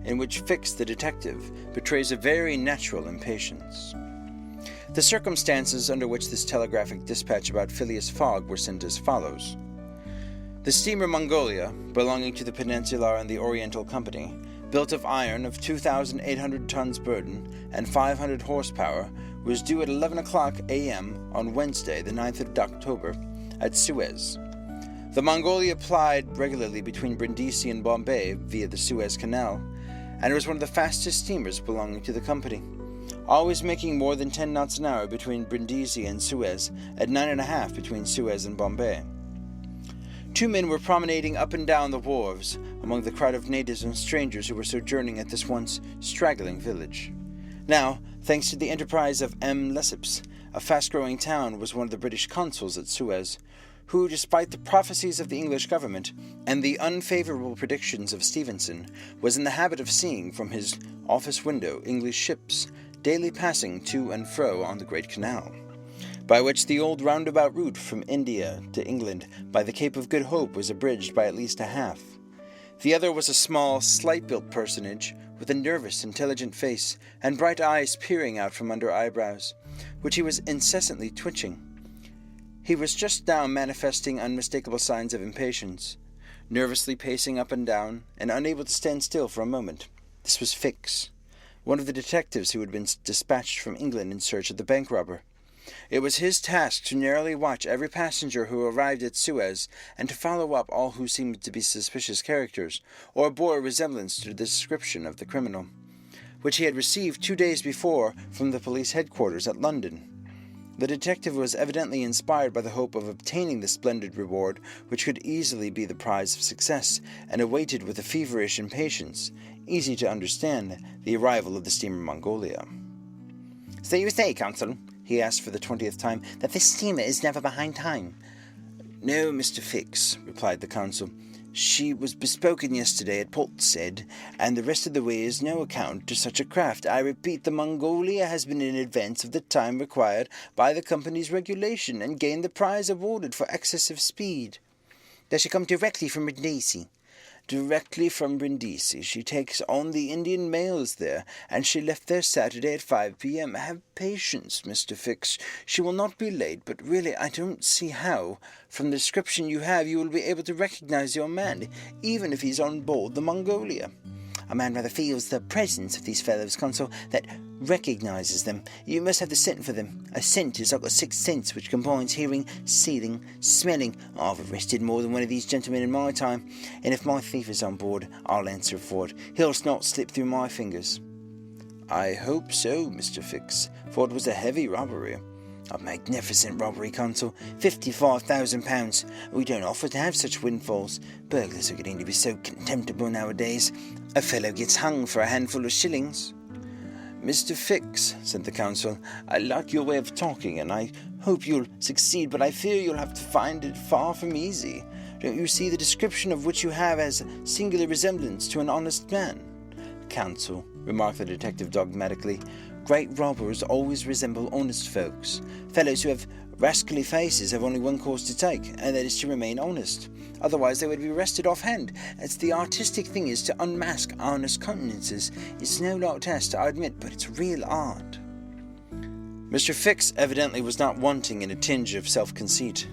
in which Fix the detective betrays a very natural impatience. The circumstances under which this telegraphic dispatch about Phileas Fogg were sent as follows. The steamer Mongolia, belonging to the Peninsular and the Oriental Company, built of iron of 2,800 tons burden and 500 horsepower, was due at 11 o'clock a.m. on Wednesday, the 9th of October, at Suez. The Mongolia plied regularly between Brindisi and Bombay via the Suez Canal, and was one of the fastest steamers belonging to the company, always making more than 10 knots an hour between Brindisi and Suez, at 9.5 between Suez and Bombay. 2 men were promenading up and down the wharves among the crowd of natives and strangers who were sojourning at this once straggling village. Now, thanks to the enterprise of M. Lesseps, a fast-growing town was one of the British consuls at Suez, who, despite the prophecies of the English government and the unfavorable predictions of Stevenson, was in the habit of seeing from his office window English ships daily passing to and fro on the Great Canal, by which the old roundabout route from India to England by the Cape of Good Hope was abridged by at least a half. The other was a small, slight-built personage with a nervous, intelligent face and bright eyes peering out from under eyebrows, which he was incessantly twitching. He was just now manifesting unmistakable signs of impatience, nervously pacing up and down, and unable to stand still for a moment. This was Fix, one of the detectives who had been dispatched from England in search of the bank robber. It was his task to narrowly watch every passenger who arrived at Suez, and to follow up all who seemed to be suspicious characters, or bore a resemblance to the description of the criminal, which he had received 2 days before from the police headquarters at London. The detective was evidently inspired by the hope of obtaining the splendid reward, which could easily be the prize of success, and awaited with a feverish impatience, easy to understand, the arrival of the steamer Mongolia. "So you say, Consul," he asked for the 20th time, "that this steamer is never behind time?" "No, Mr. Fix," replied the consul. "She was bespoken yesterday at Portstead, and the rest of the way is no account to such a craft. I repeat, the Mongolia has been in advance of the time required by the company's regulation, and gained the prize awarded for excess of speed." "Does she come directly from Brindisi?" "Directly from Brindisi. She takes on the Indian mails there, and she left there Saturday at 5 p.m. Have patience, Mr. Fix. She will not be late, but really I don't see how. From the description you have, you will be able to recognize your man, even if he's on board the Mongolia." "A man rather feels the presence of these fellows, Consul, that recognizes them. You must have the scent for them. A scent is like a sixth sense, which combines hearing, seeing, smelling. I've arrested more than one of these gentlemen in my time, and if my thief is on board, I'll answer for it. He'll not slip through my fingers." "I hope so, Mr. Fix, for it was a heavy robbery." "A magnificent robbery, Consul. £55,000. We don't often have such windfalls. Burglars are getting to be so contemptible nowadays. A fellow gets hung for a handful of shillings." "Mr. Fix," said the consul, "I like your way of talking, and I hope you'll succeed, but I fear you'll have to find it far from easy. Don't you see the description of which you have as a singular resemblance to an honest man?" "Consul," remarked the detective dogmatically, "great robbers always resemble honest folks. Fellows who have rascally faces have only one course to take, and that is to remain honest. Otherwise they would be arrested offhand. As the artistic thing is to unmask honest countenances. It's no light task, I admit, but it's real art." Mr. Fix evidently was not wanting in a tinge of self-conceit.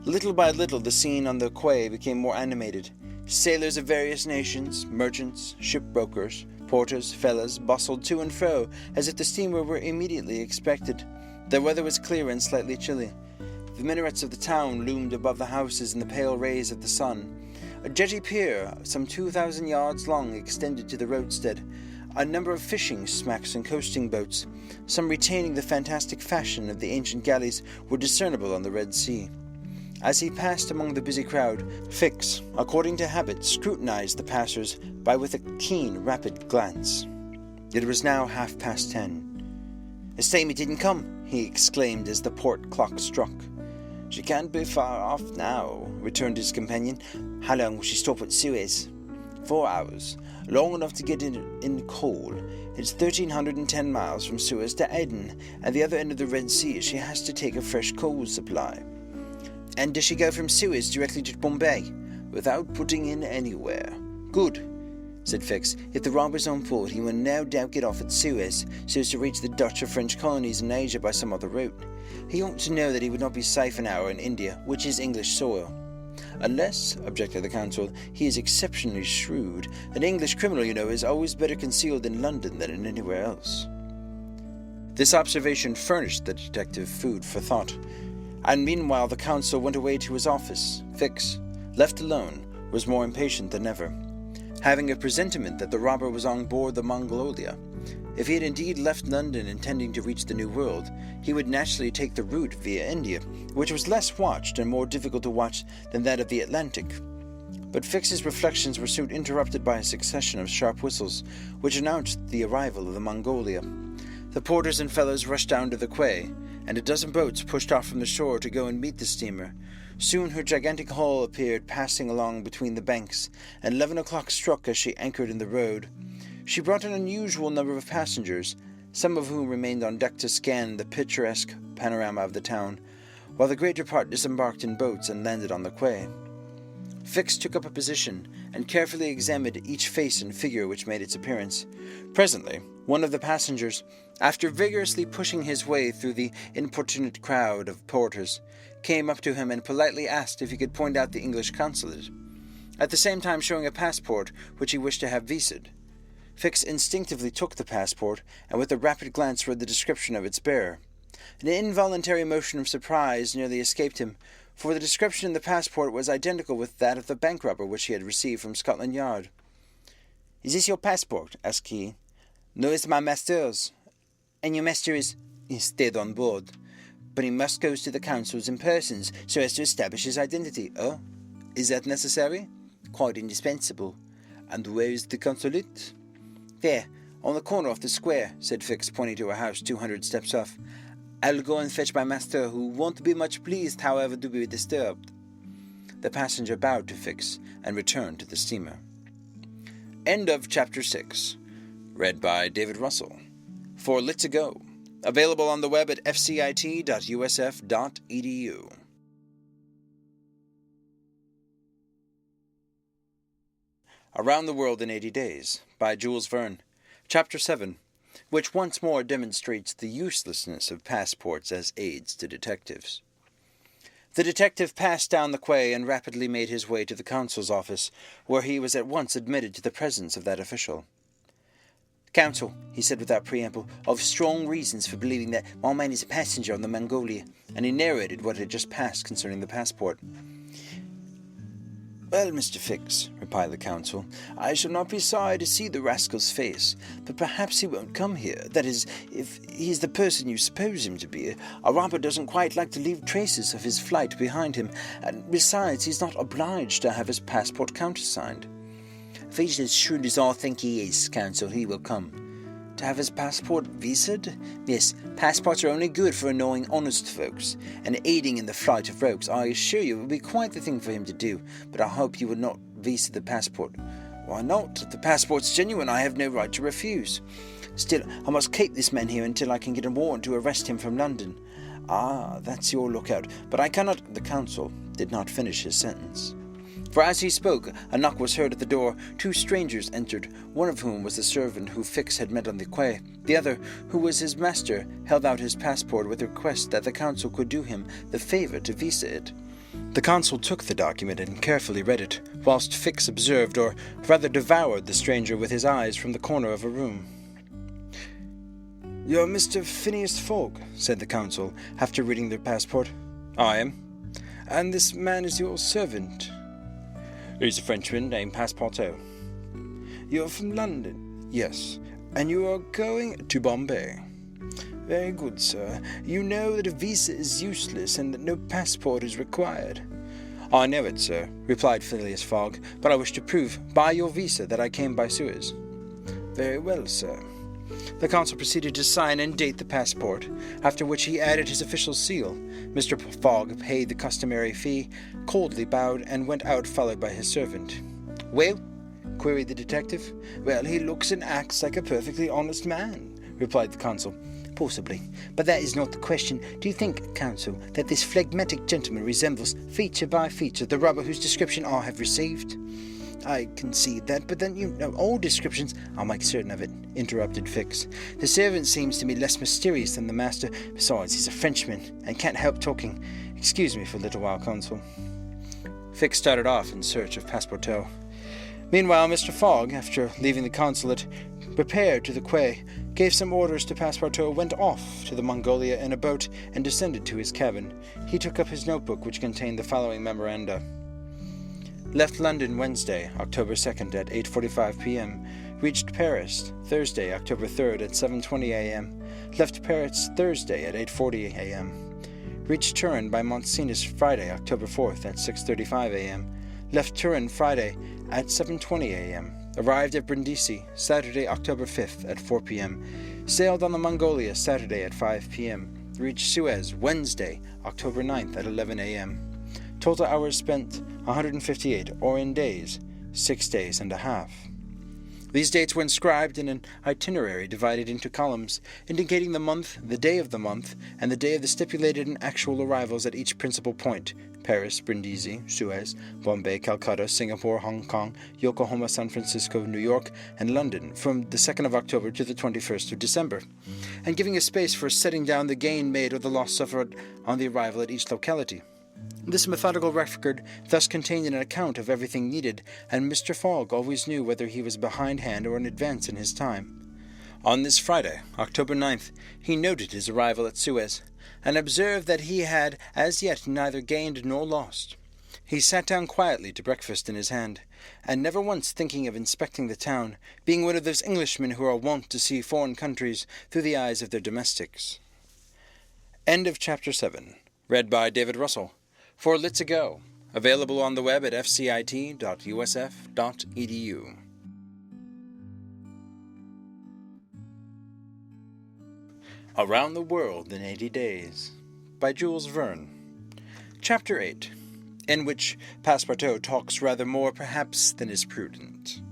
Little by little the scene on the quay became more animated. Sailors of various nations, merchants, shipbrokers, porters, fellahs bustled to and fro as if the steamer were immediately expected. The weather was clear and slightly chilly. The minarets of the town loomed above the houses in the pale rays of the sun. A jetty pier, some 2,000 yards long, extended to the roadstead. A number of fishing smacks and coasting boats, some retaining the fantastic fashion of the ancient galleys, were discernible on the Red Sea. As he passed among the busy crowd, Fix, according to habit, scrutinized the passers-by with a keen, rapid glance. It was now 10:30. "It's time it didn't come," he exclaimed as the port clock struck. "She can't be far off now," returned his companion. "How long will she stop at Suez?" 4 hours. Long enough to get in coal. It's 1,310 miles from Suez to Aden. At the other end of the Red Sea, she has to take a fresh coal supply." "And does she go from Suez directly to Bombay?" "Without putting in anywhere." "Good," said Fix. "If the robber's on board, he will no doubt get off at Suez, so as to reach the Dutch or French colonies in Asia by some other route. He ought to know that he would not be safe an hour in India, which is English soil." "Unless," objected the consul, "he is exceptionally shrewd. An English criminal, you know, is always better concealed in London than in anywhere else." This observation furnished the detective food for thought, and meanwhile the consul went away to his office. Fix, left alone, was more impatient than ever, having a presentiment that the robber was on board the Mongolia. If he had indeed left London intending to reach the New World, he would naturally take the route via India, which was less watched and more difficult to watch than that of the Atlantic. But Fix's reflections were soon interrupted by a succession of sharp whistles, which announced the arrival of the Mongolia. The porters and fellows rushed down to the quay, and a dozen boats pushed off from the shore to go and meet the steamer. Soon her gigantic hull appeared passing along between the banks, and 11 o'clock struck as she anchored in the road. She brought an unusual number of passengers, some of whom remained on deck to scan the picturesque panorama of the town, while the greater part disembarked in boats and landed on the quay. Fix took up a position and carefully examined each face and figure which made its appearance. Presently, one of the passengers, after vigorously pushing his way through the importunate crowd of porters, came up to him and politely asked if he could point out the English consulate, at the same time showing a passport which he wished to have visaed. Fix instinctively took the passport, and with a rapid glance read the description of its bearer. An involuntary motion of surprise nearly escaped him, for the description in the passport was identical with that of the bank robber which he had received from Scotland Yard. "Is this your passport?" asked he. "No, it's my master's." "And your master is—" "He's dead on board. But he must go to the councils in person so as to establish his identity." "Oh, is that necessary?" "Quite indispensable." "And where is the consulate?" "There, on the corner of the square," said Fix, pointing to a house 200 steps off. "I'll go and fetch my master, who won't be much pleased, however, to be disturbed." The passenger bowed to Fix and returned to the steamer. End of Chapter 6. Read by David Russell. For Lit to Go. Available on the web at fcit.usf.edu. Around the World in 80 Days by Jules Verne. Chapter 7, which once more demonstrates the uselessness of passports as aids to detectives. The detective passed down the quay and rapidly made his way to the consul's office, where he was at once admitted to the presence of that official. "Counsel," he said without preamble, "I've strong reasons for believing that my man is a passenger on the Mongolia," and he narrated what had just passed concerning the passport. "Well, Mr. Fix," replied the counsel, "I shall not be sorry to see the rascal's face, but perhaps he won't come here. That is, if he is the person you suppose him to be. A robber doesn't quite like to leave traces of his flight behind him, and besides, he's not obliged to have his passport countersigned." "If he's as shrewd as I think he is, counsel, he will come." "To have his passport visaed?" "Yes, passports are only good for annoying honest folks, and aiding in the flight of rogues. I assure you it would be quite the thing for him to do, but I hope you would not visa the passport." "Why not? If the passport's genuine, I have no right to refuse." "Still, I must keep this man here until I can get a warrant to arrest him from London." "Ah, that's your lookout, but I cannot—" The counsel did not finish his sentence. For as he spoke, a knock was heard at the door. Two strangers entered, one of whom was the servant who Fix had met on the quay. The other, who was his master, held out his passport with a request that the consul could do him the favour to visa it. The consul took the document and carefully read it, whilst Fix observed, or rather devoured, the stranger with his eyes from the corner of a room. "You're Mr. Phineas Fogg," said the consul, after reading the passport. "I am." "And this man is your servant?" "He's a Frenchman named Passepartout." "You're from London?" "Yes." "And you are going—" "To Bombay." "Very good, sir. You know that a visa is useless and that no passport is required." "I know it, sir," replied Phileas Fogg, "but I wish to prove by your visa that I came by Suez." "Very well, sir." The consul proceeded to sign and date the passport, after which he added his official seal. Mr. Fogg paid the customary fee, coldly bowed, and went out followed by his servant. "Well?" queried the detective. "Well, he looks and acts like a perfectly honest man," replied the consul. "Possibly, but that is not the question. Do you think, counsel, that this phlegmatic gentleman resembles, feature by feature, the robber whose description I have received?" "I concede that, but then, you know, all descriptions—" "I'll make certain of it," interrupted Fix. "The servant seems to me less mysterious than the master. Besides, he's a Frenchman, and can't help talking. Excuse me for a little while, consul." Fix started off in search of Passepartout. Meanwhile, Mr. Fogg, after leaving the consulate, repaired to the quay, gave some orders to Passepartout, went off to the Mongolia in a boat, and descended to his cabin. He took up his notebook, which contained the following memoranda. Left London Wednesday, October 2nd at 8:45 p.m. Reached Paris Thursday, October 3rd at 7:20 a.m. Left Paris Thursday at 8:40 a.m. Reached Turin by Mont-Cenis Friday, October 4th at 6:35 a.m. Left Turin Friday at 7:20 a.m. Arrived at Brindisi Saturday, October 5th at 4 p.m. Sailed on the Mongolia Saturday at 5 p.m. Reached Suez Wednesday, October 9th at 11 a.m. Total hours spent 158, or in days, 6 days and a half. These dates were inscribed in an itinerary divided into columns, indicating the month, the day of the month, and the day of the stipulated and actual arrivals at each principal point: Paris, Brindisi, Suez, Bombay, Calcutta, Singapore, Hong Kong, Yokohama, San Francisco, New York, and London, from the 2nd of October to the 21st of December, and giving a space for setting down the gain made or the loss suffered on the arrival at each locality. This methodical record thus contained an account of everything needed, and Mr. Fogg always knew whether he was behindhand or in advance in his time. On this Friday, October 9th, he noted his arrival at Suez, and observed that he had as yet neither gained nor lost. He sat down quietly to breakfast in his hand, and never once thinking of inspecting the town, being one of those Englishmen who are wont to see foreign countries through the eyes of their domestics. End of Chapter 7. Read by David Russell. For Lit to Go. Available on the web at fcit.usf.edu. Around the World in 80 Days by Jules Verne. Chapter 8, in which Passepartout talks rather more perhaps than is prudent.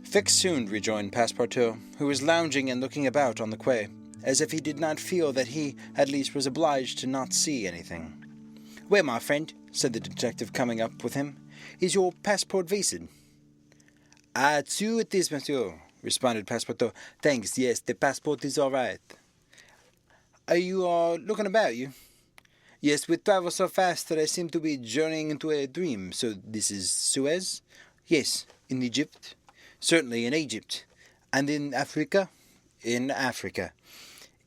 Fix soon rejoined Passepartout, who was lounging and looking about on the quay, as if he did not feel that he, at least, was obliged to not see anything. "Well, my friend," said the detective, coming up with him, "is your passport valid?" "So it is, monsieur," responded Passepartout. "Thanks, yes, the passport is all right." "Are you looking about you?" "Yes, we travel so fast that I seem to be journeying into a dream. So this is Suez?" "Yes." "In Egypt?" "Certainly, in Egypt." "And in Africa?" "In Africa."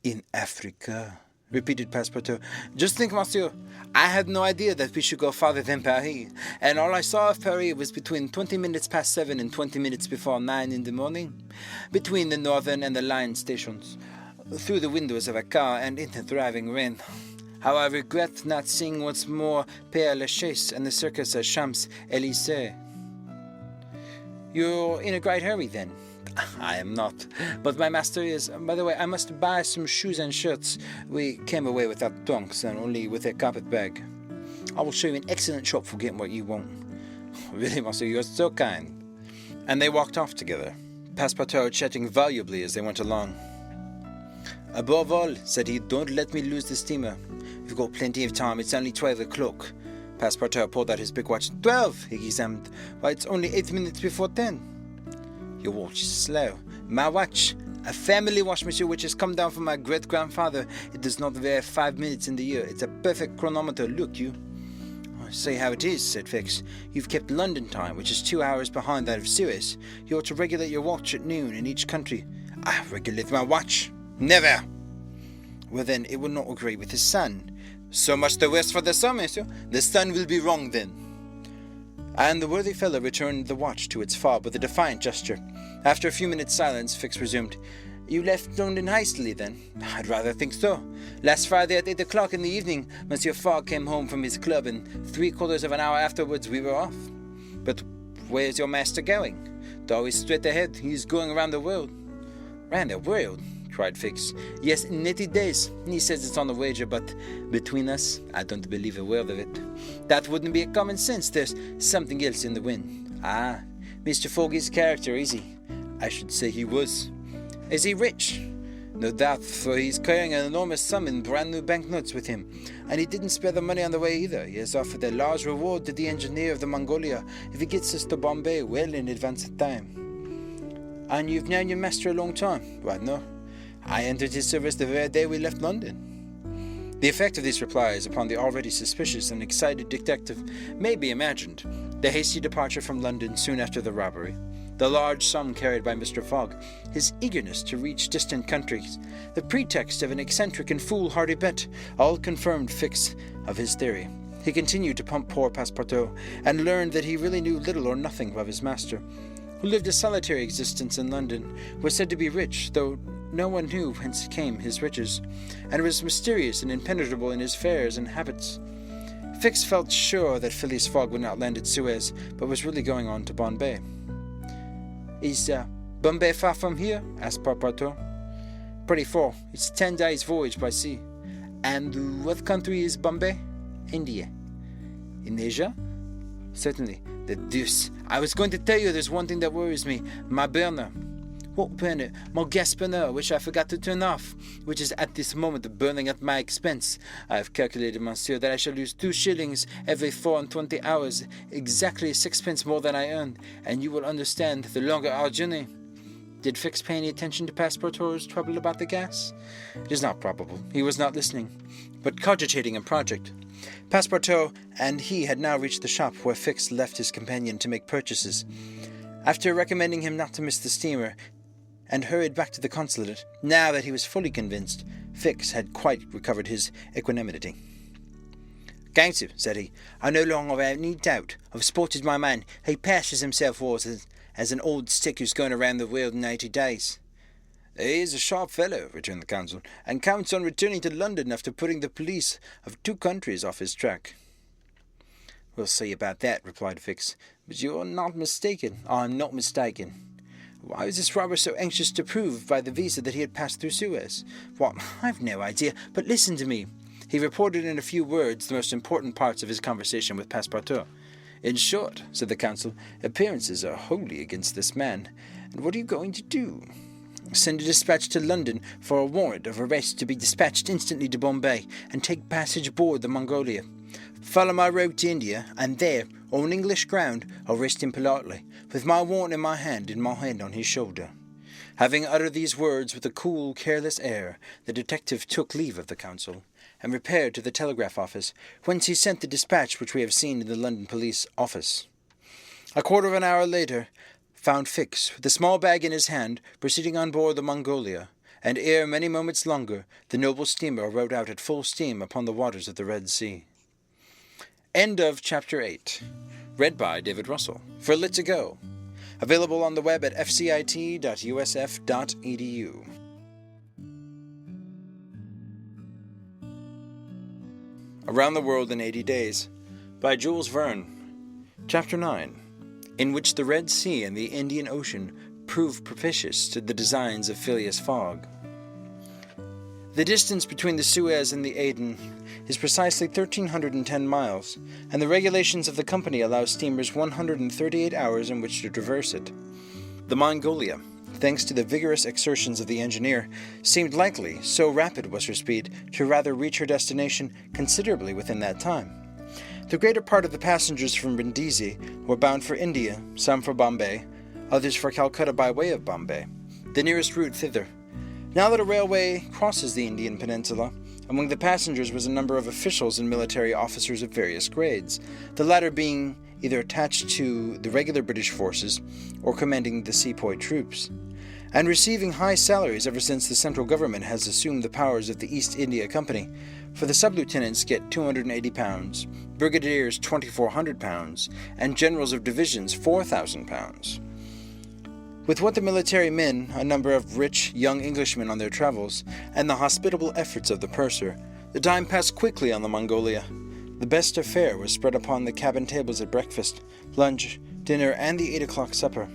"In Africa," repeated Passepartout. "Just think, monsieur, I had no idea that we should go farther than Paris, and all I saw of Paris was between 20 minutes past 7 and 20 minutes before 9 in the morning, between the northern and the line stations, through the windows of a car and in the driving rain. How I regret not seeing once more Père Lachaise and the circus at Champs-Élysées." "You're in a great hurry, then?" "I am not, but my master is. By the way, I must buy some shoes and shirts. We came away without trunks and only with a carpet bag. I will show you an excellent shop for getting what you want." "Really, monsieur, you are so kind." And they walked off together, Passepartout chatting volubly as they went along. "Above all," said he, "don't let me lose the steamer. We've got plenty of time. It's only 12 o'clock. Passepartout pulled out his big watch. 12, he examined. "Why, it's only 8 minutes before 10. "Your watch is slow." "My watch? A family watch, monsieur, which has come down from my great-grandfather. It does not vary 5 minutes in the year. It's a perfect chronometer. Look, you." "I say how it is," said Fix. "You've kept London time, which is 2 hours behind that of Suez. You ought to regulate your watch at noon in each country." "I regulate my watch? Never!" "Well, then, it will not agree with the sun." "So much the worse for the sun, monsieur. The sun will be wrong, then." And the worthy fellow returned the watch to its fob with a defiant gesture. After a few minutes' silence, Fix resumed. "You left London hastily, then?" "I'd rather think so. Last Friday at 8 o'clock in the evening, Monsieur Fogg came home from his club, and 3/4 of an hour afterwards we were off." "But where's your master going?" "Always straight ahead. He's going around the world." "Round the world?" cried Fix. "Yes, in 80 days. He says it's on a wager, but between us, I don't believe a word of it. That wouldn't be common sense. There's something else in the wind." "Ah, Mr. Fogg is character, is he?" "I should say he was." "Is he rich?" "No doubt, for he's carrying an enormous sum in brand new banknotes with him. And he didn't spare the money on the way either. He has offered a large reward to the engineer of the Mongolia if he gets us to Bombay well in advance of time." "And you've known your master a long time?" "Why, no. I entered his service the very day we left London." The effect of these replies upon the already suspicious and excited detective may be imagined. The hasty departure from London soon after the robbery, the large sum carried by Mr. Fogg, his eagerness to reach distant countries, the pretext of an eccentric and foolhardy bet, all confirmed Fix of his theory. He continued to pump poor Passepartout, and learned that he really knew little or nothing of his master, who lived a solitary existence in London, was said to be rich, though no one knew whence came his riches, and was mysterious and impenetrable in his fares and habits. Fix felt sure that Phileas Fogg would not land at Suez, but was really going on to Bombay. "Is Bombay far from here?" asked Passepartout. "Pretty far. It's 10 days' voyage by sea." "And what country is Bombay?" "India." "In Asia?" "Certainly." "The deuce! I was going to tell you there's one thing that worries me. My burner." "What burner?" "My gas burner, which I forgot to turn off, which is at this moment burning at my expense. I have calculated, monsieur, that I shall lose 2 shillings every 24 hours, exactly 6 pence more than I earn, and you will understand the longer our journey." Did Fix pay any attention to Passepartout's trouble about the gas? It is not probable. He was not listening, but cogitating a project. Passepartout and he had now reached the shop where Fix left his companion to make purchases. After recommending him not to miss the steamer, and hurried back to the consulate, now that he was fully convinced Fix had quite recovered his equanimity. "Counsel," said he, "I no longer have any doubt. I've spotted my man. He passes himself off as an old stick who's going around the world in 80 days. "He is a sharp fellow," returned the consul, "and counts on returning to London after putting the police of 2 countries off his track." "We'll see about that," replied Fix, "but you are not mistaken." "I am not mistaken." "Why was this robber so anxious to prove by the visa that he had passed through Suez?" "What? I've no idea, but listen to me." He reported in a few words the most important parts of his conversation with Passepartout. "In short," said the consul, "appearances are wholly against this man. And what are you going to do?" "Send a dispatch to London for a warrant of arrest to be dispatched instantly to Bombay, and take passage aboard the Mongolia. Follow my road to India, and there, on English ground, arrest him politely, with my warrant in my hand and my hand on his shoulder." Having uttered these words with a cool, careless air, the detective took leave of the consul, and repaired to the telegraph office, whence he sent the dispatch which we have seen in the London police office. A quarter of an hour later found Fix, with a small bag in his hand, proceeding on board the Mongolia, and ere many moments longer the noble steamer rode out at full steam upon the waters of the Red Sea. End of Chapter 8. Read by David Russell for Lit2Go. Go. Available on the web at fcit.usf.edu. Around the World in 80 Days by Jules Verne. Chapter 9. In which the Red Sea and the Indian Ocean prove propitious to the designs of Phileas Fogg. The distance between the Suez and the Aden is precisely 1,310 miles, and the regulations of the company allow steamers 138 hours in which to traverse it. The Mongolia, thanks to the vigorous exertions of the engineer, seemed likely, so rapid was her speed, to rather reach her destination considerably within that time. The greater part of the passengers from Brindisi were bound for India, some for Bombay, others for Calcutta by way of Bombay, the nearest route thither. Now that a railway crosses the Indian peninsula, among the passengers was a number of officials and military officers of various grades, the latter being either attached to the regular British forces or commanding the sepoy troops, and receiving high salaries ever since the central government has assumed the powers of the East India Company, for the sub-lieutenants get £280, brigadiers £2,400, and generals of divisions £4,000. With what the military men, a number of rich young Englishmen on their travels, and the hospitable efforts of the purser, the time passed quickly on the Mongolia. The best of fare was spread upon the cabin tables at breakfast, lunch, dinner, and the 8 o'clock supper,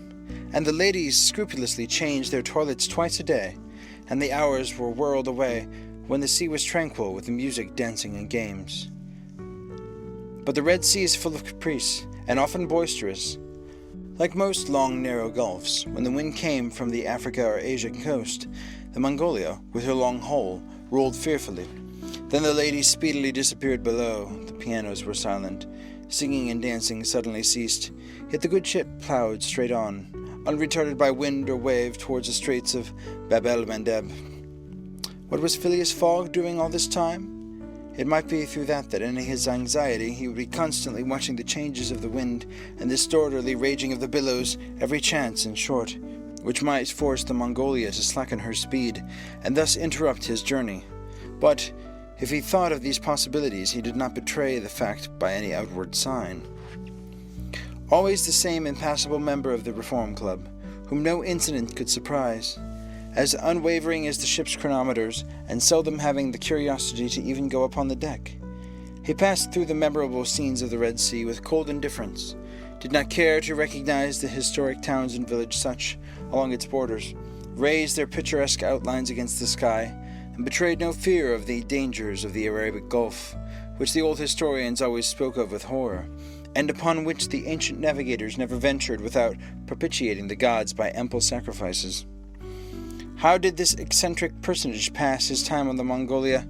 and the ladies scrupulously changed their toilets twice a day, and the hours were whirled away when the sea was tranquil with the music, dancing, and games. But the Red Sea is full of caprice, and often boisterous. Like most long, narrow gulfs, when the wind came from the Africa or Asia coast, the Mongolia, with her long hull, rolled fearfully. Then the ladies speedily disappeared below, the pianos were silent, singing and dancing suddenly ceased, yet the good ship ploughed straight on, unretarded by wind or wave, towards the straits of Bab el Mandeb. What was Phileas Fogg doing all this time? It might be through that in his anxiety he would be constantly watching the changes of the wind and the disorderly raging of the billows, every chance, in short, which might force the Mongolia to slacken her speed, and thus interrupt his journey. But if he thought of these possibilities, he did not betray the fact by any outward sign. Always the same impassible member of the Reform Club, whom no incident could surprise, as unwavering as the ship's chronometers, and seldom having the curiosity to even go upon the deck. He passed through the memorable scenes of the Red Sea with cold indifference, did not care to recognize the historic towns and villages such along its borders, raised their picturesque outlines against the sky, and betrayed no fear of the dangers of the Arabic Gulf, which the old historians always spoke of with horror, and upon which the ancient navigators never ventured without propitiating the gods by ample sacrifices. How did this eccentric personage pass his time on the Mongolia?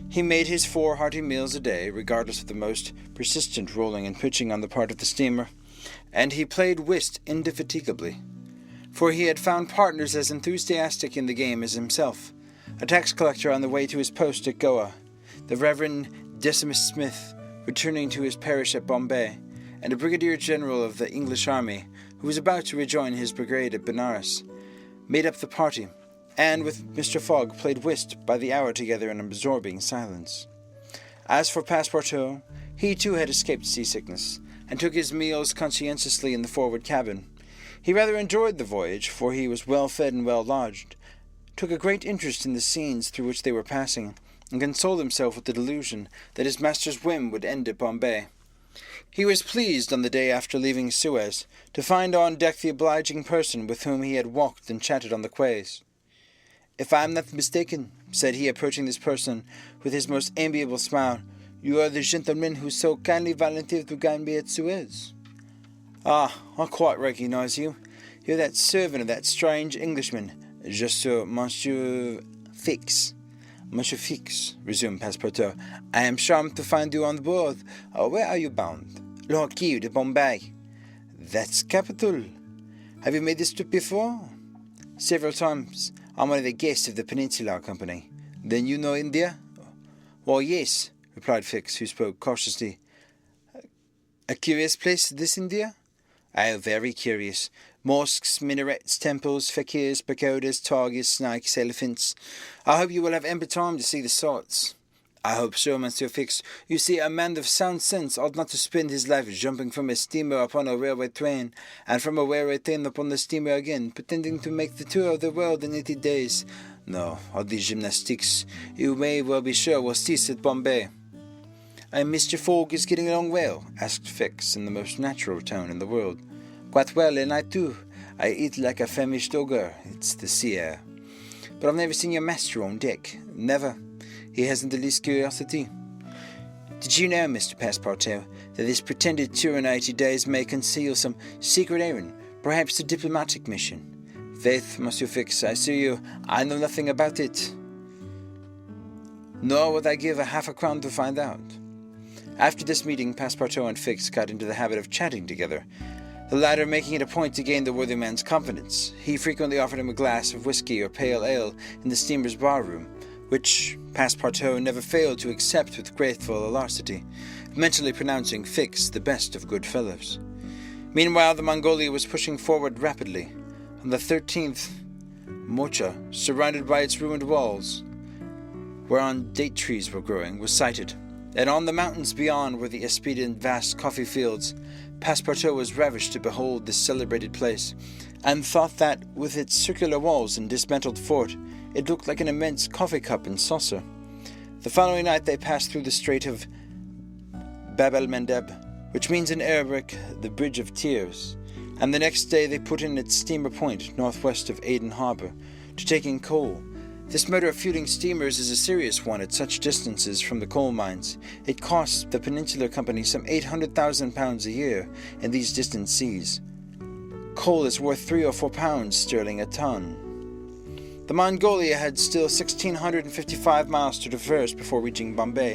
He made his 4 hearty meals a day, regardless of the most persistent rolling and pitching on the part of the steamer, and he played whist indefatigably, for he had found partners as enthusiastic in the game as himself, a tax collector on the way to his post at Goa, the Reverend Decimus Smith returning to his parish at Bombay, and a brigadier general of the English army who was about to rejoin his brigade at Benares. made up the party, and with Mr. Fogg played whist by the hour together in absorbing silence. As for Passepartout, he too had escaped seasickness, and took his meals conscientiously in the forward cabin. He rather enjoyed the voyage, for he was well fed and well lodged, took a great interest in the scenes through which they were passing, and consoled himself with the delusion that his master's whim would end at Bombay. He was pleased on the day after leaving Suez to find on deck the obliging person with whom he had walked and chatted on the quays. "If I am not mistaken," said he, approaching this person with his most amiable smile, "you are the gentleman who so kindly volunteered to guide me at Suez." "Ah, I quite recognize you. You're that servant of that strange Englishman. Je suis Monsieur Fix." "Monsieur Fix," resumed Passepartout, "I am charmed to find you on board. Where are you bound?" "Look you, to Bombay." "That's capital. Have you made this trip before?" "Several times. I'm one of the guests of the Peninsular Company." "Then you know India?" "Why, yes," replied Fix, who spoke cautiously. "A curious place, this India?" "Oh, very curious. Mosques, minarets, temples, fakirs, pagodas, tigers, snakes, elephants. I hope you will have ample time to see the sights." "I hope so, Monsieur Fix. You see, a man of sound sense ought not to spend his life jumping from a steamer upon a railway train, and from a railway train upon the steamer again, pretending to make the tour of the world in 80 days. No, all these gymnastics, you may well be sure, will cease at Bombay." "And Mr. Fogg is getting along well?" asked Fix, in the most natural tone in the world. "Quite well, and I too. I eat like a famished ogre. It's the sea air. But I've never seen your master on deck. Never. He hasn't the least curiosity." "Did you know, Mr. Passepartout, that this pretended tour in 80 days may conceal some secret errand, perhaps a diplomatic mission?" "Faith, Monsieur Fix, I assure you, I know nothing about it. Nor would I give half a crown to find out." After this meeting, Passepartout and Fix got into the habit of chatting together, the latter making it a point to gain the worthy man's confidence. He frequently offered him a glass of whisky or pale ale in the steamer's bar-room, which Passepartout never failed to accept with grateful alacrity, mentally pronouncing Fix the best of good fellows. Meanwhile, the Mongolia was pushing forward rapidly. On the 13th, Mocha, surrounded by its ruined walls, whereon date trees were growing, was sighted, and on the mountains beyond were the expedient vast coffee fields. Passepartout was ravished to behold this celebrated place, and thought that, with its circular walls and dismantled fort, it looked like an immense coffee cup and saucer. The following night they passed through the Strait of Bab el-Mandeb, which means in Arabic the Bridge of Tears, and the next day they put in at Steamer Point, northwest of Aden Harbour, to take in coal. This matter of fueling steamers is a serious one at such distances from the coal mines. It costs the Peninsular Company some £800,000 a year in these distant seas. Coal is worth £3 or £4 sterling a ton. The Mongolia had still 1,655 miles to traverse before reaching Bombay,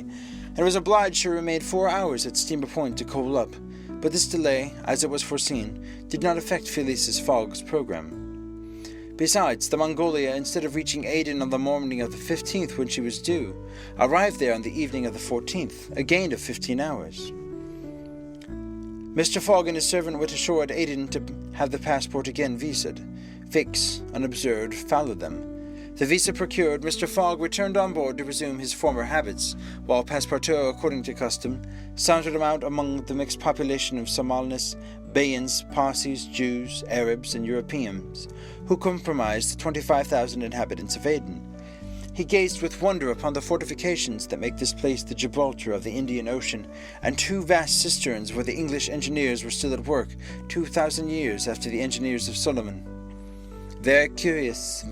and was obliged to remain 4 hours at Steamer Point to coal up. But this delay, as it was foreseen, did not affect Phileas Fogg's program. Besides, the Mongolia, instead of reaching Aden on the morning of the 15th when she was due, arrived there on the evening of the 14th, a gain of 15 hours. Mr. Fogg and his servant went ashore at Aden to have the passport again visaed. Fix, unobserved, followed them. The visa procured, Mr. Fogg returned on board to resume his former habits, while Passepartout, according to custom, sauntered about among the mixed population of Somalis, Bayans, Parsis, Jews, Arabs, and Europeans, who comprised the 25,000 inhabitants of Aden. He gazed with wonder upon the fortifications that make this place the Gibraltar of the Indian Ocean, and 2 vast cisterns where the English engineers were still at work 2,000 years after the engineers of Solomon. Very curious,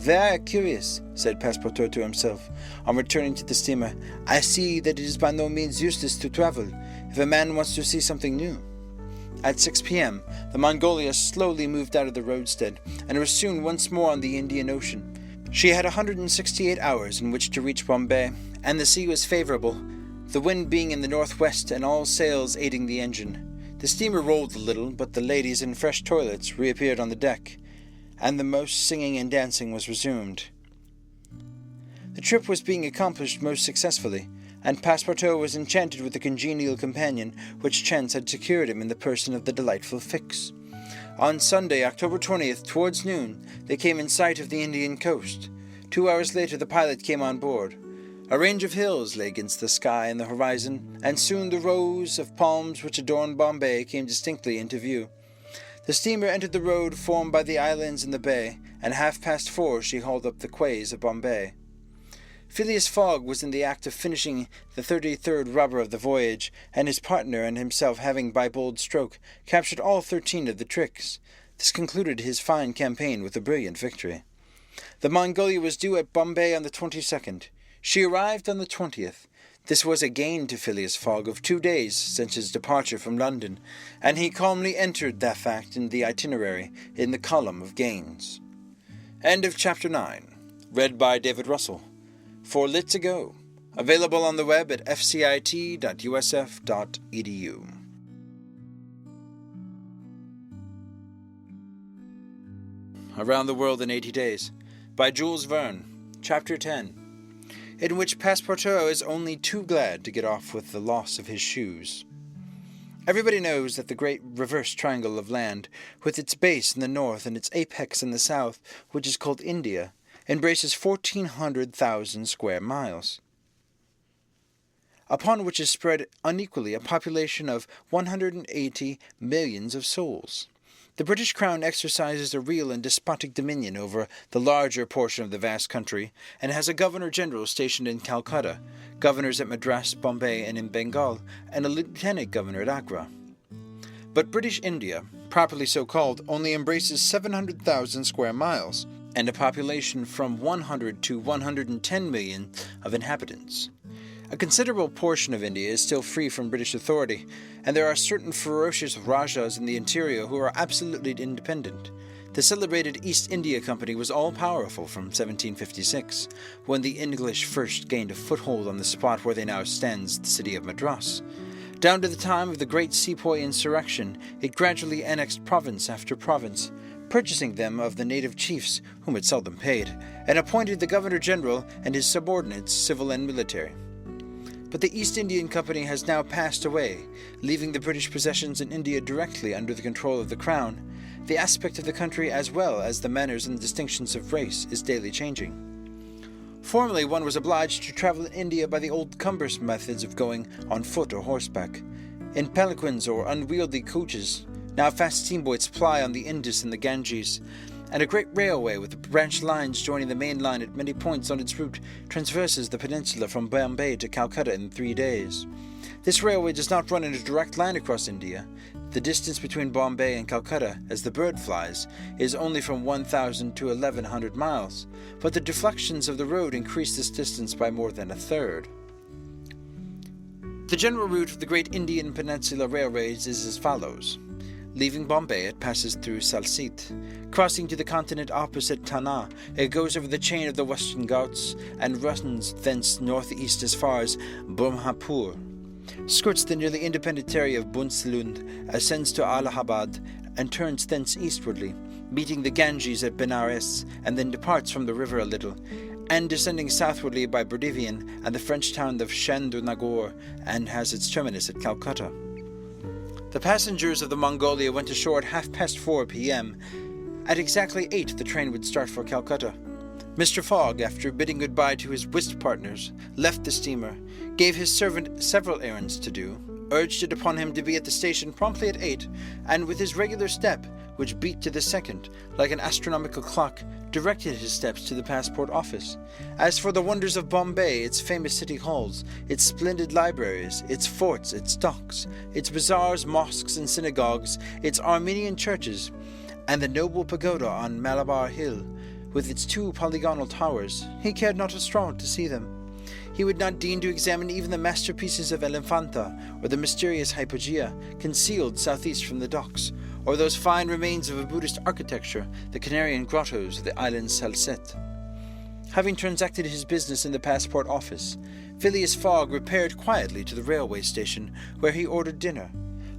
said Passepartout to himself, on returning to the steamer. I see that it is by no means useless to travel, if a man wants to see something new. At 6 p.m., the Mongolia slowly moved out of the roadstead, and was soon once more on the Indian Ocean. She had 168 hours in which to reach Bombay, and the sea was favourable, the wind being in the northwest and all sails aiding the engine. The steamer rolled a little, but the ladies in fresh toilets reappeared on the deck, and the most singing and dancing was resumed. The trip was being accomplished most successfully, and Passepartout was enchanted with the congenial companion which chance had secured him in the person of the delightful Fix. On Sunday, October 20th, towards noon, they came in sight of the Indian coast. 2 hours later, the pilot came on board. A range of hills lay against the sky and the horizon, and soon the rows of palms which adorned Bombay came distinctly into view. The steamer entered the road formed by the islands in the bay, and 4:30 she hauled up the quays of Bombay. Phileas Fogg was in the act of finishing the 33rd rubber of the voyage, and his partner and himself having by bold stroke captured all 13 of the tricks. This concluded his fine campaign with a brilliant victory. The Mongolia was due at Bombay on the 22nd. She arrived on the 20th. This was a gain to Phileas Fogg of 2 days since his departure from London, and he calmly entered that fact in the itinerary in the column of gains. End of Chapter 9. Read by David Russell. 4 lit to go. Available on the web at fcit.usf.edu. Around the World in 80 Days by Jules Verne. Chapter 10. In which Passepartout is only too glad to get off with the loss of his shoes. Everybody knows that the great reverse triangle of land, with its base in the north and its apex in the south, which is called India, embraces 1,400,000 square miles, upon which is spread unequally a population of 180 millions of souls. The British Crown exercises a real and despotic dominion over the larger portion of the vast country, and has a Governor-General stationed in Calcutta, governors at Madras, Bombay, and in Bengal, and a Lieutenant Governor at Agra. But British India, properly so called, only embraces 700,000 square miles, and a population from 100 to 110 million of inhabitants. A considerable portion of India is still free from British authority, and there are certain ferocious Rajas in the interior who are absolutely independent. The celebrated East India Company was all-powerful from 1756, when the English first gained a foothold on the spot where they now stands, the city of Madras. Down to the time of the great sepoy insurrection, it gradually annexed province after province, purchasing them of the native chiefs, whom it seldom paid, and appointed the Governor-General and his subordinates, civil and military. But the East Indian Company has now passed away, leaving the British possessions in India directly under the control of the Crown. The aspect of the country, as well as the manners and distinctions of race, is daily changing. Formerly one was obliged to travel in India by the old cumbrous methods of going on foot or horseback, in palanquins or unwieldy coaches. Now fast steamboats ply on the Indus and the Ganges, and a great railway with branch lines joining the main line at many points on its route traverses the peninsula from Bombay to Calcutta in 3 days. This railway does not run in a direct line across India. The distance between Bombay and Calcutta, as the bird flies, is only from 1,000 to 1,100 miles, but the deflections of the road increase this distance by more than a third. The general route of the great Indian Peninsula Railways is as follows. Leaving Bombay, it passes through Salsit. Crossing to the continent opposite Tana, it goes over the chain of the Western Ghats and runs thence northeast as far as Brahmapur, skirts the nearly independent area of Bunslund, ascends to Allahabad, and turns thence eastwardly, meeting the Ganges at Benares, and then departs from the river a little, and descending southwardly by Burdivian and the French town of Chandernagore, and has its terminus at Calcutta. The passengers of the Mongolia went ashore at 4:30 p.m. At exactly 8 the train would start for Calcutta. Mr. Fogg, after bidding goodbye to his whist partners, left the steamer, gave his servant several errands to do, urged it upon him to be at the station promptly at 8, and with his regular step, which beat to the second, like an astronomical clock, directed his steps to the passport office. As for the wonders of Bombay, its famous city halls, its splendid libraries, its forts, its docks, its bazaars, mosques, and synagogues, its Armenian churches, and the noble pagoda on Malabar Hill, with its 2 polygonal towers, he cared not a straw to see them. He would not deign to examine even the masterpieces of El Infanta, or the mysterious hypogea, concealed southeast from the docks, or those fine remains of a Buddhist architecture, the Canarian grottos of the island Salsette. Having transacted his business in the passport office, Phileas Fogg repaired quietly to the railway station, where he ordered dinner.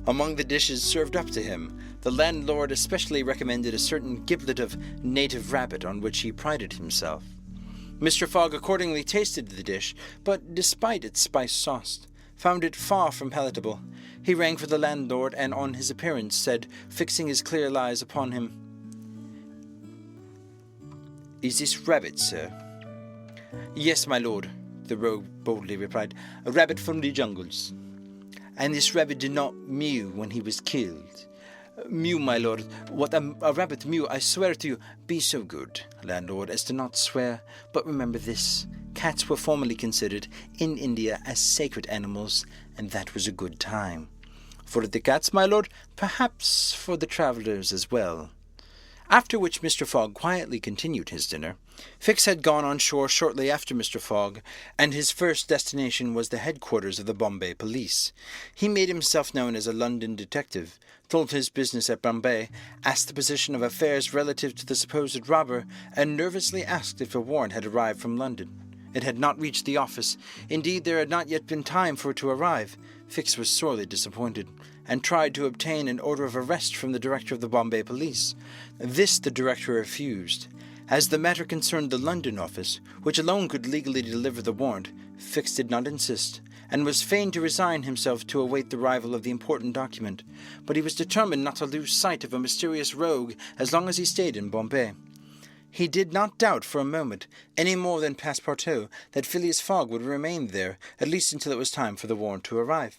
Among the dishes served up to him, the landlord especially recommended a certain giblet of native rabbit on which he prided himself. Mr. Fogg accordingly tasted the dish, but despite its spice sauce, found it far from palatable. He rang for the landlord, and on his appearance said, fixing his clear eyes upon him, "Is this rabbit, sir?" "Yes, my lord," the rogue boldly replied, "a rabbit from the jungles." "And this rabbit did not mew when he was killed?" "Mew, my lord. What a rabbit mew, I swear to you." "Be so good, landlord, as to not swear, but remember this. Cats were formerly considered in India as sacred animals, and that was a good time." "For the cats, my lord? Perhaps for the travellers as well." After which Mr. Fogg quietly continued his dinner. Fix had gone on shore shortly after Mr. Fogg, and his first destination was the headquarters of the Bombay police. He made himself known as a London detective, told his business at Bombay, asked the position of affairs relative to the supposed robber, and nervously asked if a warrant had arrived from London. It had not reached the office. Indeed, there had not yet been time for it to arrive. Fix was sorely disappointed, and tried to obtain an order of arrest from the director of the Bombay police. This the director refused. As the matter concerned the London office, which alone could legally deliver the warrant, Fix did not insist, and was fain to resign himself to await the arrival of the important document. But he was determined not to lose sight of a mysterious rogue as long as he stayed in Bombay. He did not doubt for a moment, any more than Passepartout, that Phileas Fogg would remain there, at least until it was time for the warrant to arrive.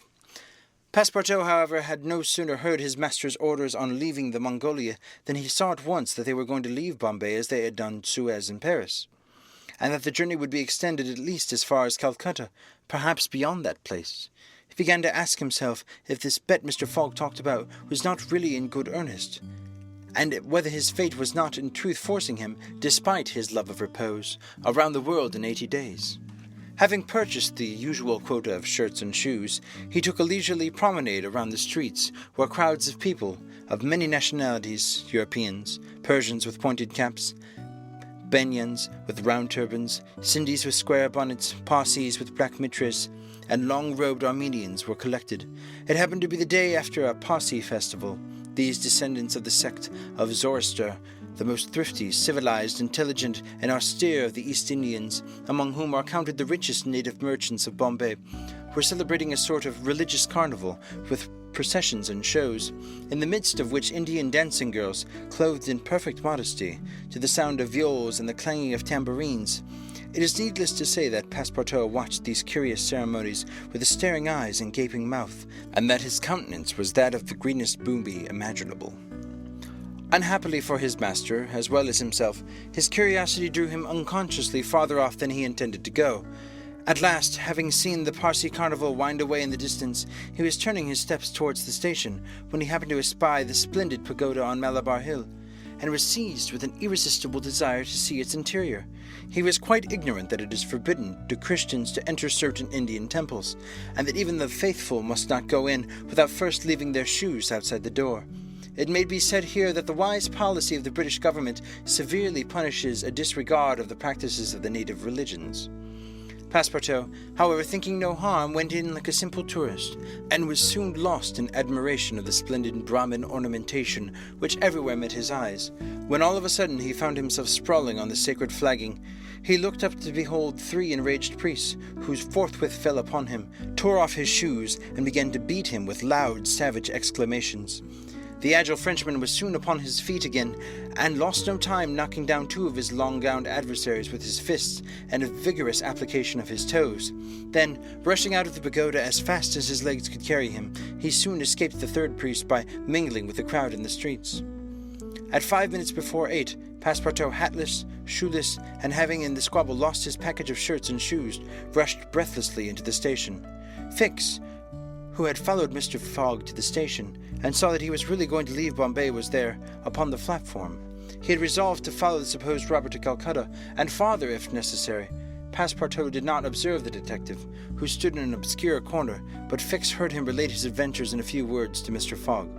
Passepartout, however, had no sooner heard his master's orders on leaving the Mongolia than he saw at once that they were going to leave Bombay as they had done Suez and Paris, and that the journey would be extended at least as far as Calcutta, perhaps beyond that place. He began to ask himself if this bet Mr. Fogg talked about was not really in good earnest, and whether his fate was not in truth forcing him, despite his love of repose, around the world in 80 days. Having purchased the usual quota of shirts and shoes, he took a leisurely promenade around the streets, where crowds of people, of many nationalities, Europeans, Persians with pointed caps, Benyans with round turbans, Sindhis with square bonnets, Parsis with black mitres, and long-robed Armenians were collected. It happened to be the day after a Parsi festival. These descendants of the sect of Zoroaster, the most thrifty, civilized, intelligent, and austere of the East Indians, among whom are counted the richest native merchants of Bombay, were celebrating a sort of religious carnival with processions and shows, in the midst of which Indian dancing girls, clothed in perfect modesty, to the sound of viols and the clanging of tambourines. It is needless to say that Passepartout watched these curious ceremonies with staring eyes and gaping mouth, and that his countenance was that of the greenest booby imaginable. Unhappily for his master, as well as himself, his curiosity drew him unconsciously farther off than he intended to go. At last, having seen the Parsi carnival wind away in the distance, he was turning his steps towards the station, when he happened to espy the splendid pagoda on Malabar Hill, and was seized with an irresistible desire to see its interior. He was quite ignorant that it is forbidden to Christians to enter certain Indian temples, and that even the faithful must not go in without first leaving their shoes outside the door. It may be said here that the wise policy of the British government severely punishes a disregard of the practices of the native religions. Passepartout, however, thinking no harm, went in like a simple tourist, and was soon lost in admiration of the splendid Brahmin ornamentation which everywhere met his eyes, when all of a sudden he found himself sprawling on the sacred flagging. He looked up to behold 3 enraged priests, who forthwith fell upon him, tore off his shoes, and began to beat him with loud, savage exclamations. The agile Frenchman was soon upon his feet again, and lost no time knocking down 2 of his long-gowned adversaries with his fists and a vigorous application of his toes. Then, rushing out of the pagoda as fast as his legs could carry him, he soon escaped the 3rd priest by mingling with the crowd in the streets. At 5 minutes before 8, Passepartout, hatless, shoeless, and having in the squabble lost his package of shirts and shoes, rushed breathlessly into the station. Fix, who had followed Mr. Fogg to the station, and saw that he was really going to leave Bombay, was there, upon the platform. He had resolved to follow the supposed robber to Calcutta, and farther if necessary. Passepartout did not observe the detective, who stood in an obscure corner, but Fix heard him relate his adventures in a few words to Mr. Fogg.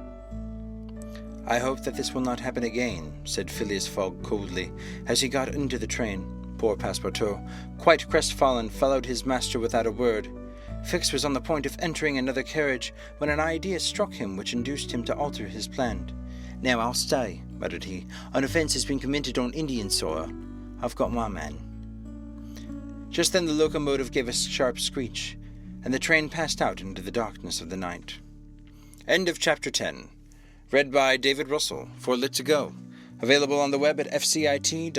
"I hope that this will not happen again," said Phileas Fogg coldly, as he got into the train. Poor Passepartout, quite crestfallen, followed his master without a word. Fix was on the point of entering another carriage when an idea struck him which induced him to alter his plan. "Now I'll stay," muttered he. "An offence has been committed on Indian soil. I've got my man." Just then the locomotive gave a sharp screech, and the train passed out into the darkness of the night. End of Chapter 10. Read by David Russell for Lit2Go. Available on the web at fcit.usf.edu.